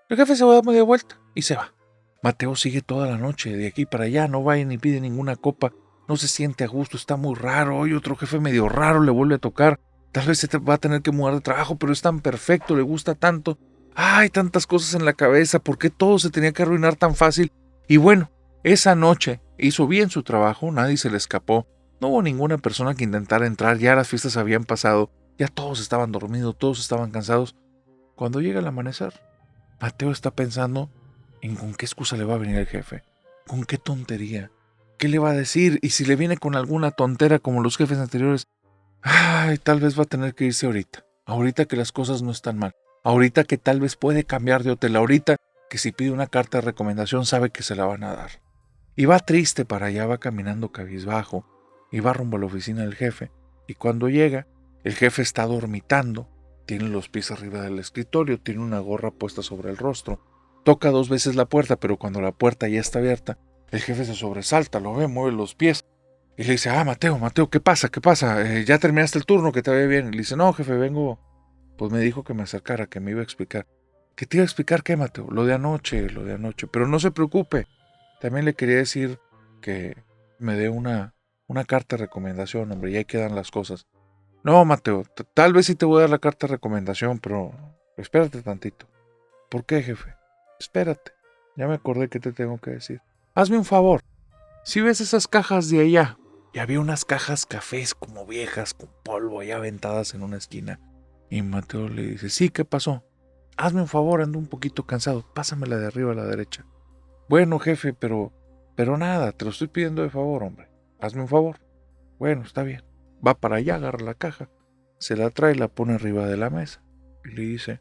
El jefe se va a dar media vuelta y se va. Mateo sigue toda la noche, de aquí para allá, no va ni pide ninguna copa, no se siente a gusto, está muy raro, hoy otro jefe medio raro le vuelve a tocar, tal vez va a tener que mudar de trabajo, pero es tan perfecto, le gusta tanto. Hay tantas cosas en la cabeza, ¿por qué todo se tenía que arruinar tan fácil? Y bueno, esa noche hizo bien su trabajo, nadie se le escapó, no hubo ninguna persona que intentara entrar, ya las fiestas habían pasado, ya todos estaban dormidos, todos estaban cansados. Cuando llega el amanecer, Mateo está pensando en con qué excusa le va a venir el jefe, con qué tontería, qué le va a decir, y si le viene con alguna tontera como los jefes anteriores, tal vez va a tener que irse ahorita que las cosas no están mal, ahorita que tal vez puede cambiar de hotel, ahorita que si pide una carta de recomendación sabe que se la van a dar. Y va triste para allá, va caminando cabizbajo, y va rumbo a la oficina del jefe, y cuando llega, el jefe está dormitando, tiene los pies arriba del escritorio, tiene una gorra puesta sobre el rostro, toca 2 veces la puerta, pero cuando la puerta ya está abierta, el jefe se sobresalta, lo ve, mueve los pies, y le dice, Mateo, ¿qué pasa? ¿Ya terminaste el turno? Que te vaya bien. Y le dice, no, jefe, vengo, pues me dijo que me acercara, que me iba a explicar. ¿Qué te iba a explicar qué, Mateo? Lo de anoche, pero no se preocupe. También le quería decir que me dé una carta de recomendación, hombre, y ahí quedan las cosas. No, Mateo, tal vez sí te voy a dar la carta de recomendación, pero espérate tantito. ¿Por qué, jefe? Espérate, ya me acordé que te tengo que decir. Hazme un favor, si ves esas cajas de allá, y había unas cajas cafés como viejas, con polvo allá aventadas en una esquina. Y Mateo le dice, sí, ¿qué pasó? Hazme un favor, ando un poquito cansado, pásamela de arriba a la derecha. Bueno, jefe, pero nada, te lo estoy pidiendo de favor, hombre. Hazme un favor. Bueno, está bien. Va para allá, agarra la caja, se la trae y la pone arriba de la mesa. Y le dice,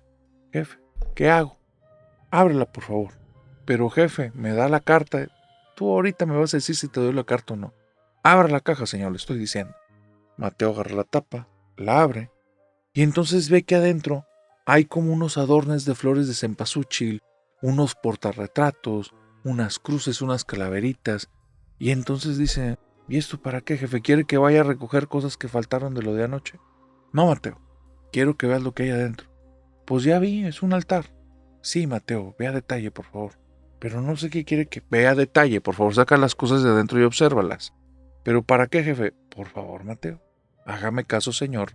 jefe, ¿qué hago? Ábrela, por favor. Pero jefe, me da la carta. Tú ahorita me vas a decir si te doy la carta o no. Abra la caja, señor, le estoy diciendo. Mateo agarra la tapa, la abre, y entonces ve que adentro hay como unos adornos de flores de cempasúchil, unos portarretratos, unas cruces, unas calaveritas, y entonces dice, ¿y esto para qué, jefe? ¿Quiere que vaya a recoger cosas que faltaron de lo de anoche? No, Mateo, quiero que veas lo que hay adentro. Pues ya vi, es un altar. Sí, Mateo, ve a detalle, por favor. Pero no sé qué quiere que vea a detalle, por favor, saca las cosas de adentro y obsérvalas. ¿Pero para qué, jefe? Por favor, Mateo, hágame caso, señor.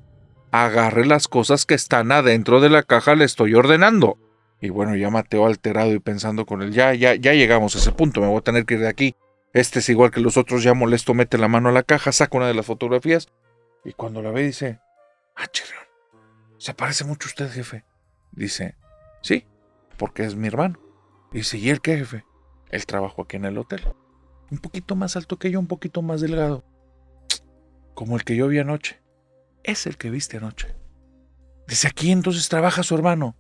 Agarre las cosas que están adentro de la caja, le estoy ordenando. Y bueno, ya Mateo alterado y pensando con él, ya llegamos a ese punto, me voy a tener que ir de aquí. Este es igual que los otros, ya molesto, mete la mano a la caja, saca una de las fotografías, y cuando la ve dice, Chirrión, se parece mucho a usted, jefe. Dice, sí, porque es mi hermano. Dice, ¿y él qué, jefe? Él trabajó aquí en el hotel. Un poquito más alto que yo, un poquito más delgado. Como el que yo vi anoche. Es el que viste anoche. Dice, aquí entonces trabaja su hermano.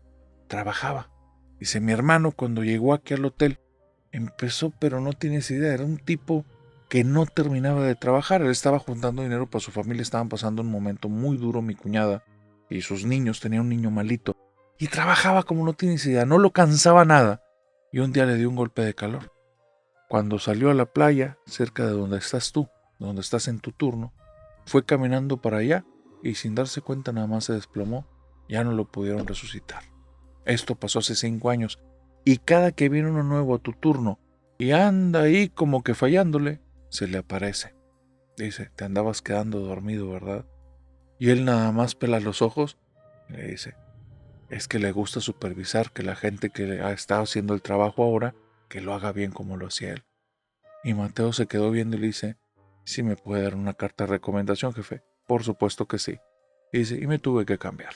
Trabajaba. Dice, mi hermano cuando llegó aquí al hotel, empezó, pero no tienes idea, era un tipo que no terminaba de trabajar. Él estaba juntando dinero para su familia, estaban pasando un momento muy duro mi cuñada y sus niños, tenía un niño malito. Y trabajaba como no tienes idea, no lo cansaba nada. Y un día le dio un golpe de calor. Cuando salió a la playa, cerca de donde estás tú, donde estás en tu turno, fue caminando para allá y sin darse cuenta nada más se desplomó. Ya no lo pudieron resucitar. Esto pasó hace 5 años y cada que viene uno nuevo a tu turno y anda ahí como que fallándole, se le aparece. Dice, te andabas quedando dormido, ¿verdad? Y él nada más pela los ojos y le dice, es que le gusta supervisar que la gente que ha estado haciendo el trabajo ahora, que lo haga bien como lo hacía él. Y Mateo se quedó viendo y le dice, ¿sí me puede dar una carta de recomendación, jefe? Por supuesto que sí. Y dice, y me tuve que cambiar.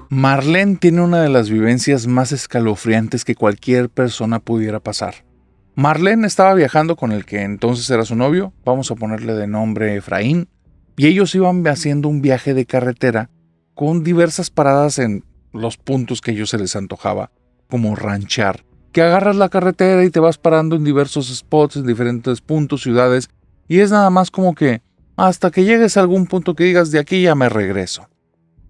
Marlene tiene una de las vivencias más escalofriantes que cualquier persona pudiera pasar. Marlene estaba viajando con el que entonces era su novio, vamos a ponerle de nombre Efraín, y ellos iban haciendo un viaje de carretera con diversas paradas en los puntos que a ellos se les antojaba, como ranchar, que agarras la carretera y te vas parando en diversos spots, en diferentes puntos, ciudades, y es nada más como que hasta que llegues a algún punto que digas, de aquí ya me regreso.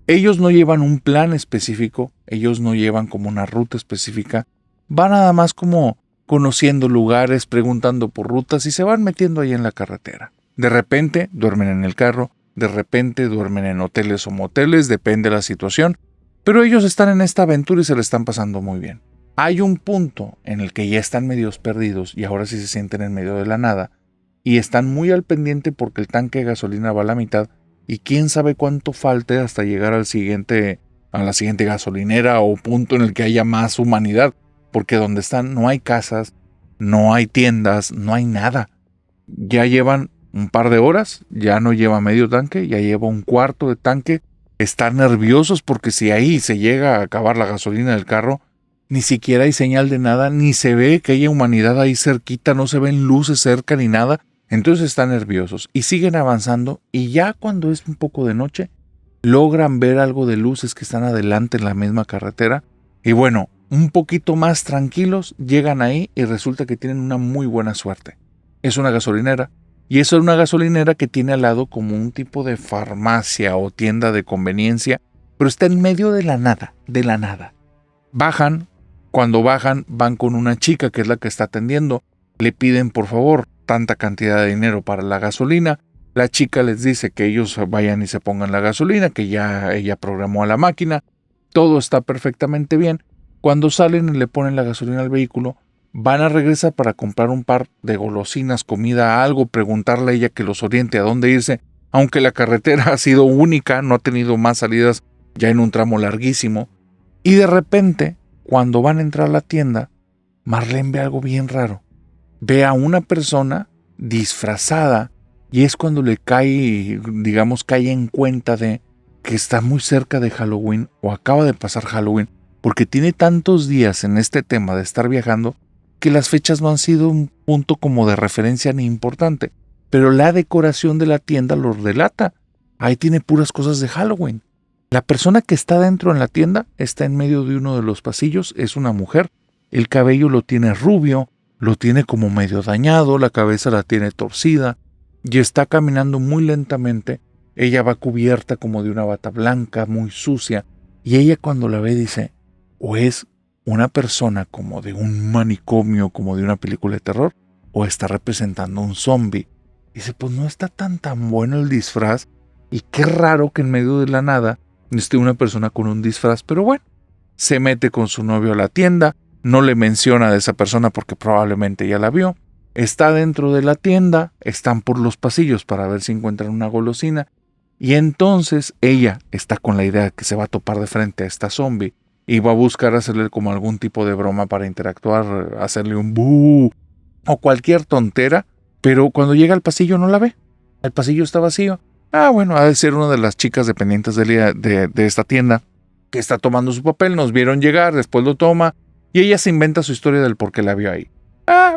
Ellos no llevan un plan específico, ellos no llevan como una ruta específica, van nada más como conociendo lugares, preguntando por rutas y se van metiendo ahí en la carretera. De repente duermen en el carro, de repente duermen en hoteles o moteles, depende de la situación, Pero ellos están en esta aventura y se le están pasando muy bien. Hay un punto en el que ya están medios perdidos y ahora sí se sienten en medio de la nada y están muy al pendiente porque el tanque de gasolina va a la mitad y quién sabe cuánto falte hasta llegar a la siguiente gasolinera o punto en el que haya más humanidad, porque donde están no hay casas, no hay tiendas, no hay nada. Ya llevan un par de horas, ya no lleva medio tanque, ya lleva un cuarto de tanque. Están nerviosos porque si ahí se llega a acabar la gasolina del carro, ni siquiera hay señal de nada, ni se ve que haya humanidad ahí cerquita, no se ven luces cerca ni nada. Entonces están nerviosos y siguen avanzando y ya cuando es un poco de noche, logran ver algo de luces que están adelante en la misma carretera. Y bueno, un poquito más tranquilos, llegan ahí y resulta que tienen una muy buena suerte. Es una gasolinera. Y eso es una gasolinera que tiene al lado como un tipo de farmacia o tienda de conveniencia, pero está en medio de la nada, de la nada. Bajan, cuando bajan van con una chica que es la que está atendiendo, le piden por favor tanta cantidad de dinero para la gasolina, la chica les dice que ellos vayan y se pongan la gasolina, que ya ella programó a la máquina, todo está perfectamente bien. Cuando salen y le ponen la gasolina al vehículo, van a regresar para comprar un par de golosinas, comida, algo, preguntarle a ella que los oriente a dónde irse, aunque la carretera ha sido única, no ha tenido más salidas ya en un tramo larguísimo. Y de repente, cuando van a entrar a la tienda, Marlene ve algo bien raro. Ve a una persona disfrazada y es cuando le cae en cuenta de que está muy cerca de Halloween o acaba de pasar Halloween, porque tiene tantos días en este tema de estar viajando que las fechas no han sido un punto como de referencia ni importante, pero la decoración de la tienda lo relata. Ahí tiene puras cosas de Halloween. La persona que está dentro en la tienda está en medio de uno de los pasillos, es una mujer. El cabello lo tiene rubio, lo tiene como medio dañado, la cabeza la tiene torcida y está caminando muy lentamente. Ella va cubierta como de una bata blanca, muy sucia, y ella cuando la ve dice, o es una persona como de un manicomio, como de una película de terror, o está representando un zombie. Dice, pues no está tan bueno el disfraz, y qué raro que en medio de la nada esté una persona con un disfraz, pero bueno, se mete con su novio a la tienda, no le menciona de esa persona porque probablemente ya la vio, está dentro de la tienda, están por los pasillos para ver si encuentran una golosina, y entonces ella está con la idea de que se va a topar de frente a esta zombie, y va a buscar hacerle como algún tipo de broma para interactuar, hacerle un bú o cualquier tontera, pero cuando llega al pasillo no la ve. El pasillo está vacío. Bueno, ha de ser una de las chicas dependientes de esta tienda que está tomando su papel. Nos vieron llegar, después lo toma y ella se inventa su historia del por qué la vio ahí.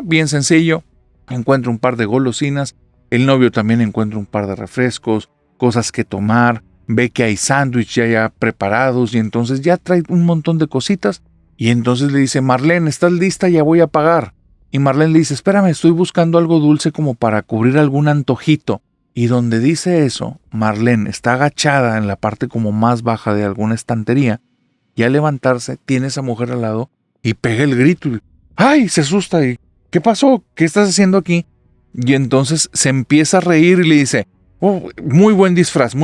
Bien sencillo. Encuentra un par de golosinas. El novio también encuentra un par de refrescos, cosas que tomar. Ve que hay sándwiches ya preparados y entonces ya trae un montón de cositas. Y entonces le dice, Marlene, ¿estás lista? Ya voy a pagar. Y Marlene le dice, espérame, estoy buscando algo dulce como para cubrir algún antojito. Y donde dice eso, Marlene está agachada en la parte como más baja de alguna estantería. Y al levantarse, tiene esa mujer al lado y pega el grito. Y, ¡ay! Se asusta. Y, ¿qué pasó? ¿Qué estás haciendo aquí? Y entonces se empieza a reír y le dice, oh, muy buen disfraz,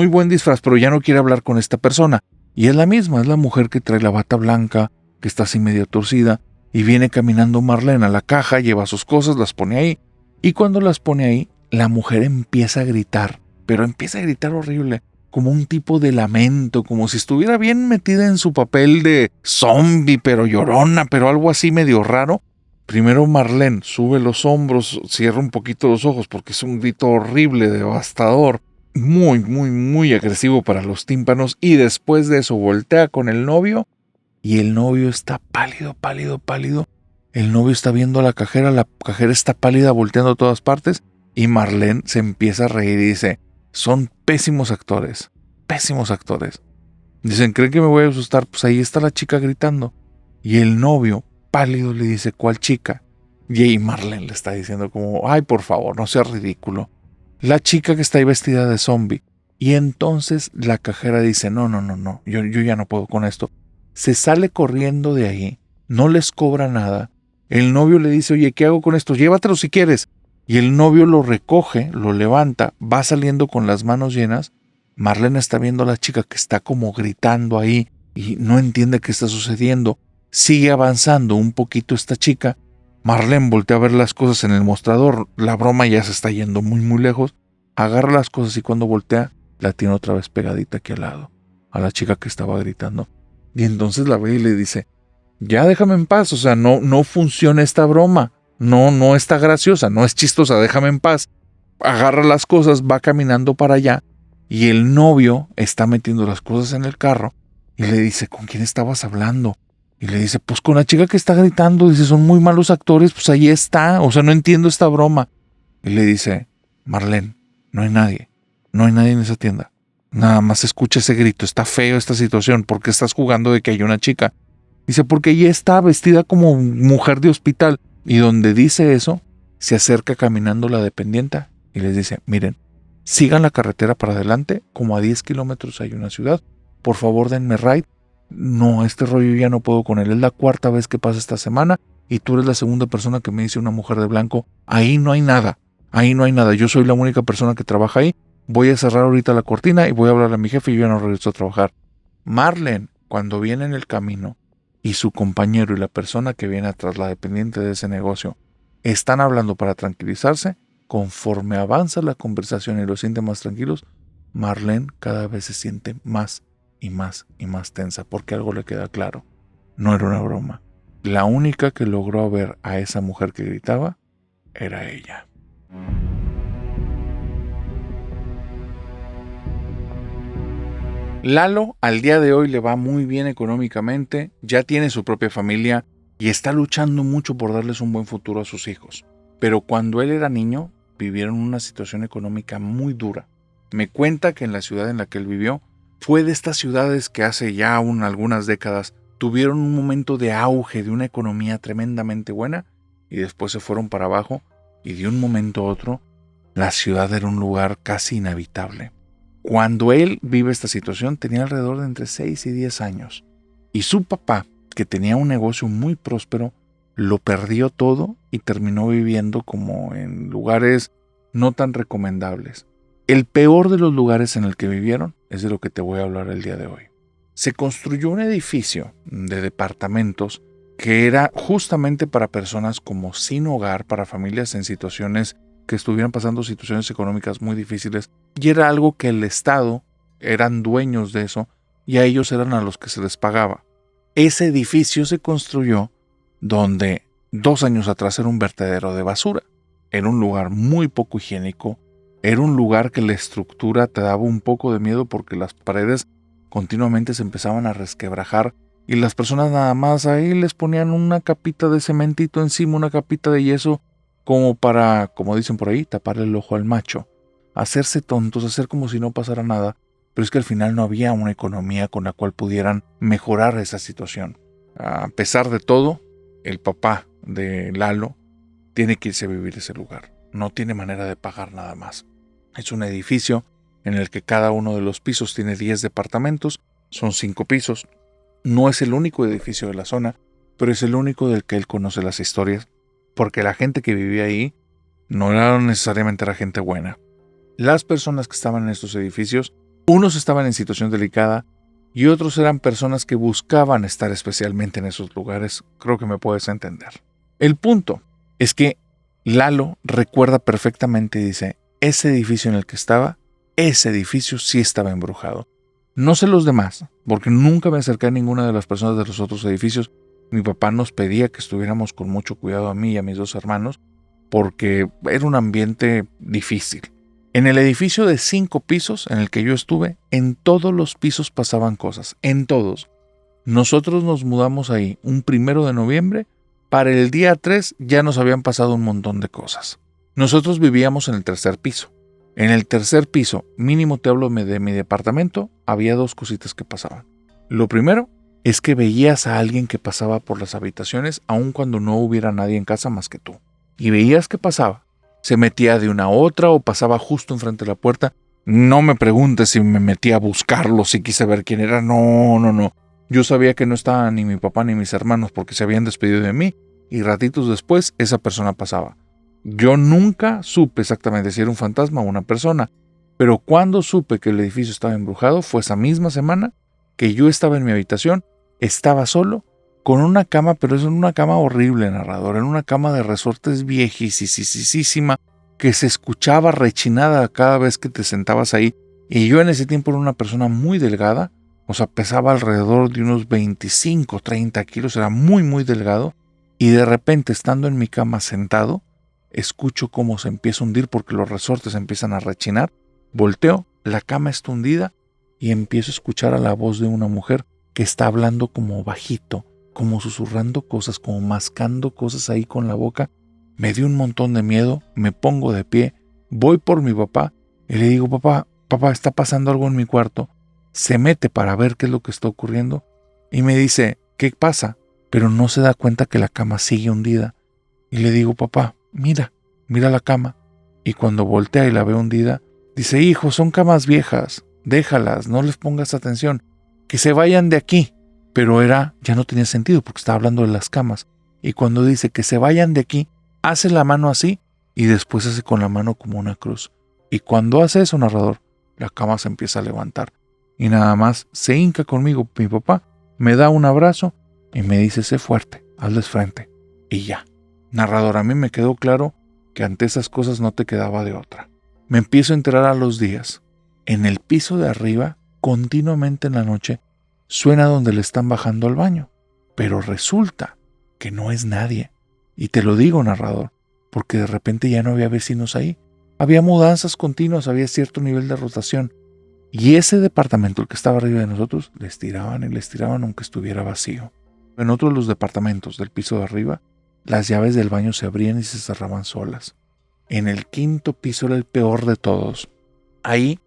pero ya no quiere hablar con esta persona. Y es la misma, es la mujer que trae la bata blanca, que está así medio torcida, y viene caminando Marlene a la caja, lleva sus cosas, las pone ahí, y cuando las pone ahí, la mujer empieza a gritar, pero empieza a gritar horrible, como un tipo de lamento, como si estuviera bien metida en su papel de zombie, pero llorona, pero algo así medio raro. Primero Marlene sube los hombros, cierra un poquito los ojos porque es un grito horrible, devastador, muy, muy, muy agresivo para los tímpanos, y después de eso voltea con el novio y el novio está pálido. El novio está viendo a la cajera está pálida, volteando a todas partes, y Marlene se empieza a reír y dice, son pésimos actores. Dicen, ¿creen que me voy a asustar? Pues ahí está la chica gritando. Y el novio pálido le dice, ¿cuál chica? Y ahí Marlene le está diciendo como, ay, por favor, no sea ridículo. La chica que está ahí vestida de zombie. Y entonces la cajera dice, no, yo ya no puedo con esto. Se sale corriendo de ahí, no les cobra nada. El novio le dice, oye, ¿qué hago con esto? Llévatelo si quieres. Y el novio lo recoge, lo levanta, va saliendo con las manos llenas. Marlene está viendo a la chica que está como gritando ahí, y no entiende qué está sucediendo. Sigue avanzando un poquito esta chica. Marlene voltea a ver las cosas en el mostrador. La broma ya se está yendo muy muy lejos. Agarra las cosas y cuando voltea, la tiene otra vez pegadita aquí al lado, a la chica que estaba gritando. Y entonces la ve y le dice, ya déjame en paz, o sea, no funciona esta broma. No está graciosa, no es chistosa, déjame en paz. Agarra las cosas, va caminando para allá y el novio está metiendo las cosas en el carro y le dice, ¿con quién estabas hablando? Y le dice, pues con la chica que está gritando. Dice, son muy malos actores, pues ahí está, o sea, no entiendo esta broma. Y le dice, Marlene, no hay nadie en esa tienda. Nada más escucha ese grito, está feo esta situación, ¿por qué estás jugando de que hay una chica? Dice, porque ella está vestida como mujer de hospital. Y donde dice eso, se acerca caminando la dependienta y les dice, miren, sigan la carretera para adelante, como a 10 kilómetros hay una ciudad, por favor denme ride. No, este rollo ya no puedo con él, es la 4ª vez que pasa esta semana y tú eres la 2ª persona que me dice una mujer de blanco, ahí no hay nada, yo soy la única persona que trabaja ahí, voy a cerrar ahorita la cortina y voy a hablar a mi jefe y yo ya no regreso a trabajar. Marlene, cuando viene en el camino, y su compañero y la persona que viene atrás, la dependiente de ese negocio, están hablando para tranquilizarse, conforme avanza la conversación y los siente más tranquilos, Marlene cada vez se siente más y más y más tensa, porque algo le queda claro, no era una broma. La única que logró ver a esa mujer que gritaba era ella. Lalo al día de hoy le va muy bien económicamente, ya tiene su propia familia y está luchando mucho por darles un buen futuro a sus hijos. Pero cuando él era niño, vivieron una situación económica muy dura. Me cuenta que en la ciudad en la que él vivió, fue de estas ciudades que hace ya algunas décadas tuvieron un momento de auge de una economía tremendamente buena y después se fueron para abajo y de un momento a otro la ciudad era un lugar casi inhabitable. Cuando él vive esta situación tenía alrededor de entre 6 y 10 años y su papá, que tenía un negocio muy próspero, lo perdió todo y terminó viviendo como en lugares no tan recomendables. El peor de los lugares en el que vivieron es de lo que te voy a hablar el día de hoy. Se construyó un edificio de departamentos que era justamente para personas como sin hogar, para familias en situaciones que estuvieran pasando situaciones económicas muy difíciles, y era algo que el Estado eran dueños de eso y a ellos eran a los que se les pagaba. Ese edificio se construyó donde 2 años atrás era un vertedero de basura. Era un lugar muy poco higiénico, era un lugar que la estructura te daba un poco de miedo porque las paredes continuamente se empezaban a resquebrajar y las personas nada más ahí les ponían una capita de cementito encima, una capita de yeso, como para, como dicen por ahí, tapar el ojo al macho, hacerse tontos, hacer como si no pasara nada, pero es que al final no había una economía con la cual pudieran mejorar esa situación. A pesar de todo, el papá de Lalo tiene que irse a vivir a ese lugar, no tiene manera de pagar nada más. Es un edificio en el que cada uno de los pisos tiene 10 departamentos, son 5 pisos, no es el único edificio de la zona, pero es el único del que él conoce las historias, porque la gente que vivía ahí no era necesariamente la gente buena. Las personas que estaban en estos edificios, unos estaban en situación delicada y otros eran personas que buscaban estar especialmente en esos lugares. Creo que me puedes entender. El punto es que Lalo recuerda perfectamente y dice, ese edificio en el que estaba, ese edificio sí estaba embrujado. No sé los demás, porque nunca me acerqué a ninguna de las personas de los otros edificios. Mi papá nos pedía que estuviéramos con mucho cuidado a mí y a mis 2 hermanos, porque era un ambiente difícil. En el edificio de 5 pisos en el que yo estuve, en todos los pisos pasaban cosas, en todos. Nosotros nos mudamos ahí un 1 de noviembre, para el día 3 ya nos habían pasado un montón de cosas. Nosotros vivíamos en el 3er piso. En el 3er piso, mínimo te hablo de mi departamento, había 2 cositas que pasaban. Lo primero es que veías a alguien que pasaba por las habitaciones aun cuando no hubiera nadie en casa más que tú. Y veías que pasaba. Se metía de una a otra o pasaba justo enfrente de la puerta. No me preguntes si me metí a buscarlo, si quise ver quién era. No. Yo sabía que no estaban ni mi papá ni mis hermanos porque se habían despedido de mí y ratitos después esa persona pasaba. Yo nunca supe exactamente si era un fantasma o una persona, pero cuando supe que el edificio estaba embrujado fue esa misma semana que yo estaba en mi habitación, estaba solo, con una cama, pero es una cama horrible, narrador, en una cama de resortes viejísima, que se escuchaba rechinada cada vez que te sentabas ahí. Y yo en ese tiempo era una persona muy delgada, o sea, pesaba alrededor de unos 25, 30 kilos, era muy delgado. Y de repente, estando en mi cama sentado, escucho cómo se empieza a hundir porque los resortes empiezan a rechinar. Volteo, la cama está hundida y empiezo a escuchar a la voz de una mujer que está hablando como bajito, como susurrando cosas, como mascando cosas ahí con la boca. Me dio un montón de miedo, me pongo de pie, voy por mi papá y le digo, papá, está pasando algo en mi cuarto. Se mete para ver qué es lo que está ocurriendo y me dice, ¿qué pasa? Pero no se da cuenta que la cama sigue hundida. Y le digo, papá, mira la cama. Y cuando voltea y la ve hundida, dice, hijo, son camas viejas, déjalas, no les pongas atención, que se vayan de aquí. Pero ya no tenía sentido porque estaba hablando de las camas. Y cuando dice que se vayan de aquí, hace la mano así y después hace con la mano como una cruz. Y cuando hace eso, narrador, la cama se empieza a levantar. Y nada más se hinca conmigo mi papá, me da un abrazo y me dice, sé fuerte, hazles frente. Y ya. Narrador, a mí me quedó claro que ante esas cosas no te quedaba de otra. Me empiezo a enterar a los días. En el piso de arriba, continuamente en la noche, suena donde le están bajando al baño. Pero resulta que no es nadie. Y te lo digo, narrador, porque de repente ya no había vecinos ahí. Había mudanzas continuas, había cierto nivel de rotación. Y ese departamento, el que estaba arriba de nosotros, les tiraban aunque estuviera vacío. En otro de los departamentos del piso de arriba, las llaves del baño se abrían y se cerraban solas. En el quinto piso era el peor de todos. Ahí,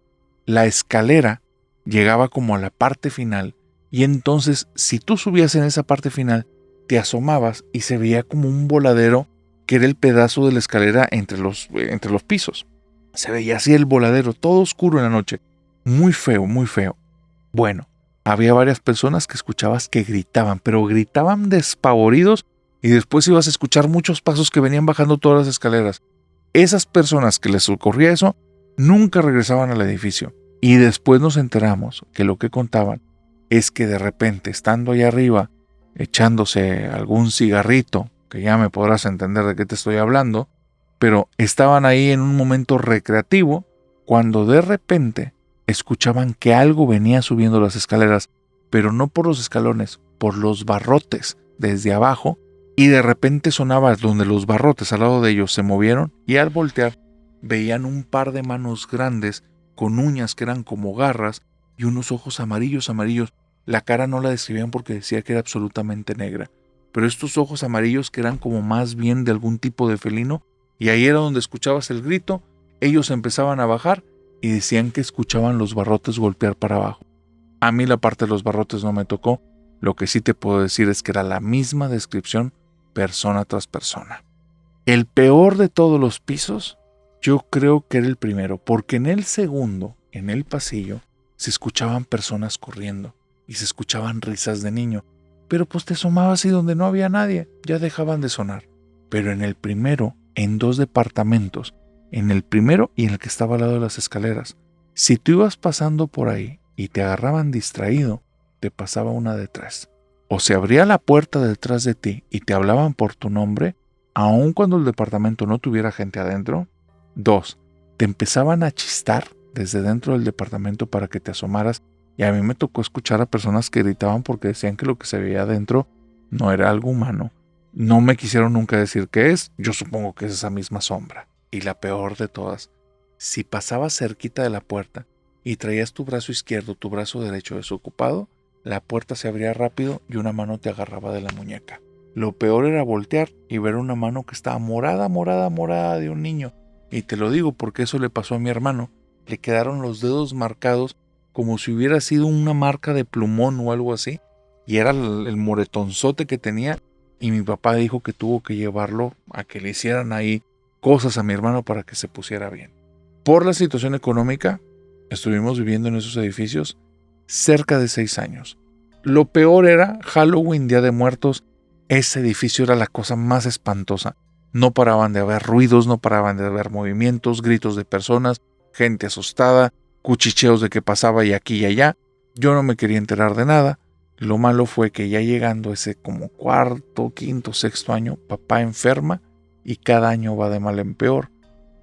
la escalera llegaba como a la parte final y entonces, si tú subías en esa parte final, te asomabas y se veía como un voladero que era el pedazo de la escalera entre los pisos. Se veía así el voladero, todo oscuro en la noche. Muy feo, muy feo. Bueno, había varias personas que escuchabas que gritaban, pero gritaban despavoridos y después ibas a escuchar muchos pasos que venían bajando todas las escaleras. Esas personas que les ocurría eso nunca regresaban al edificio. Y después nos enteramos que lo que contaban es que de repente, estando allá arriba, echándose algún cigarrito, que ya me podrás entender de qué te estoy hablando, pero estaban ahí en un momento recreativo, cuando de repente escuchaban que algo venía subiendo las escaleras, pero no por los escalones, por los barrotes desde abajo, y de repente sonaba donde los barrotes al lado de ellos se movieron, y al voltear veían un par de manos grandes con uñas que eran como garras y unos ojos amarillos. La cara no la describían porque decía que era absolutamente negra, pero estos ojos amarillos que eran como más bien de algún tipo de felino, y ahí era donde escuchabas el grito. Ellos empezaban a bajar y decían que escuchaban los barrotes golpear para abajo. A mí la parte de los barrotes no me tocó. Lo que sí te puedo decir es que era la misma descripción persona tras persona. El peor de todos los pisos, yo creo que era el primero, porque en el segundo, en el pasillo, se escuchaban personas corriendo y se escuchaban risas de niño. Pero pues te asomabas y donde no había nadie, ya dejaban de sonar. Pero en el primero, en 2 departamentos, en el primero y en el que estaba al lado de las escaleras, si tú ibas pasando por ahí y te agarraban distraído, te pasaba una de 3. O se abría la puerta detrás de ti y te hablaban por tu nombre, aun cuando el departamento no tuviera gente adentro. 2. Te empezaban a chistar desde dentro del departamento para que te asomaras, y a mí me tocó escuchar a personas que gritaban porque decían que lo que se veía adentro no era algo humano. No me quisieron nunca decir qué es, yo supongo que es esa misma sombra. Y la peor de todas, si pasabas cerquita de la puerta y traías tu brazo izquierdo, tu brazo derecho desocupado, la puerta se abría rápido y una mano te agarraba de la muñeca. Lo peor era voltear y ver una mano que estaba morada de un niño. Y te lo digo porque eso le pasó a mi hermano. Le quedaron los dedos marcados como si hubiera sido una marca de plumón o algo así. Y era el moretonzote que tenía. Y mi papá dijo que tuvo que llevarlo a que le hicieran ahí cosas a mi hermano para que se pusiera bien. Por la situación económica, estuvimos viviendo en esos edificios cerca de 6 años. Lo peor era Halloween, Día de Muertos. Ese edificio era la cosa más espantosa. No paraban de haber ruidos, no paraban de haber movimientos, gritos de personas, gente asustada, cuchicheos de que pasaba y aquí y allá. Yo no me quería enterar de nada. Lo malo fue que ya llegando ese como cuarto, quinto, sexto año, papá enferma y cada año va de mal en peor.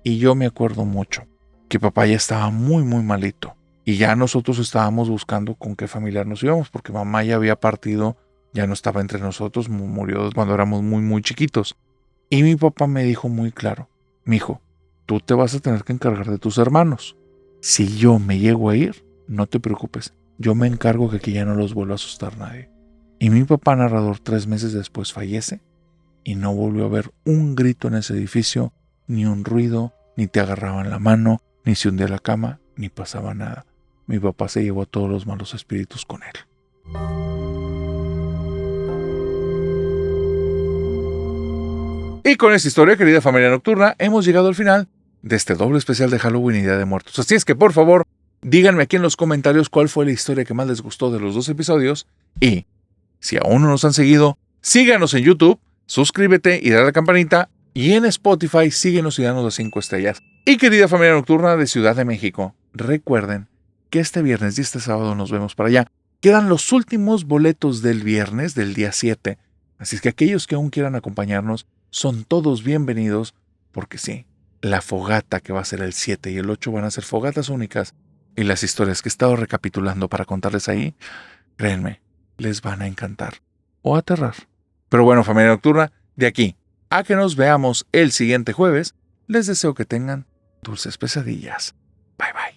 Y yo me acuerdo mucho que papá ya estaba muy, muy malito. Y ya nosotros estábamos buscando con qué familiar nos íbamos, porque mamá ya había partido, ya no estaba entre nosotros, murió cuando éramos muy, muy chiquitos. Y mi papá me dijo muy claro, mijo, tú te vas a tener que encargar de tus hermanos. Si yo me llego a ir, no te preocupes, yo me encargo que aquí ya no los vuelva a asustar nadie. Y mi papá narrador 3 meses después fallece y no volvió a haber un grito en ese edificio, ni un ruido, ni te agarraban la mano, ni se hundía la cama, ni pasaba nada. Mi papá se llevó a todos los malos espíritus con él. Y con esta historia, querida familia nocturna, hemos llegado al final de este doble especial de Halloween y Día de Muertos. Así es que, por favor, díganme aquí en los comentarios cuál fue la historia que más les gustó de los 2 episodios. Y, si aún no nos han seguido, síganos en YouTube, suscríbete y dale a la campanita. Y en Spotify, síguenos y danos las 5 estrellas. Y querida familia nocturna de Ciudad de México, recuerden que este viernes y este sábado nos vemos para allá. Quedan los últimos boletos del viernes, del día 7. Así es que aquellos que aún quieran acompañarnos, son todos bienvenidos, porque sí, la fogata que va a ser el 7 y el 8 van a ser fogatas únicas, y las historias que he estado recapitulando para contarles ahí, créanme, les van a encantar o aterrar. Pero bueno, familia nocturna, de aquí a que nos veamos el siguiente jueves, les deseo que tengan dulces pesadillas. Bye bye.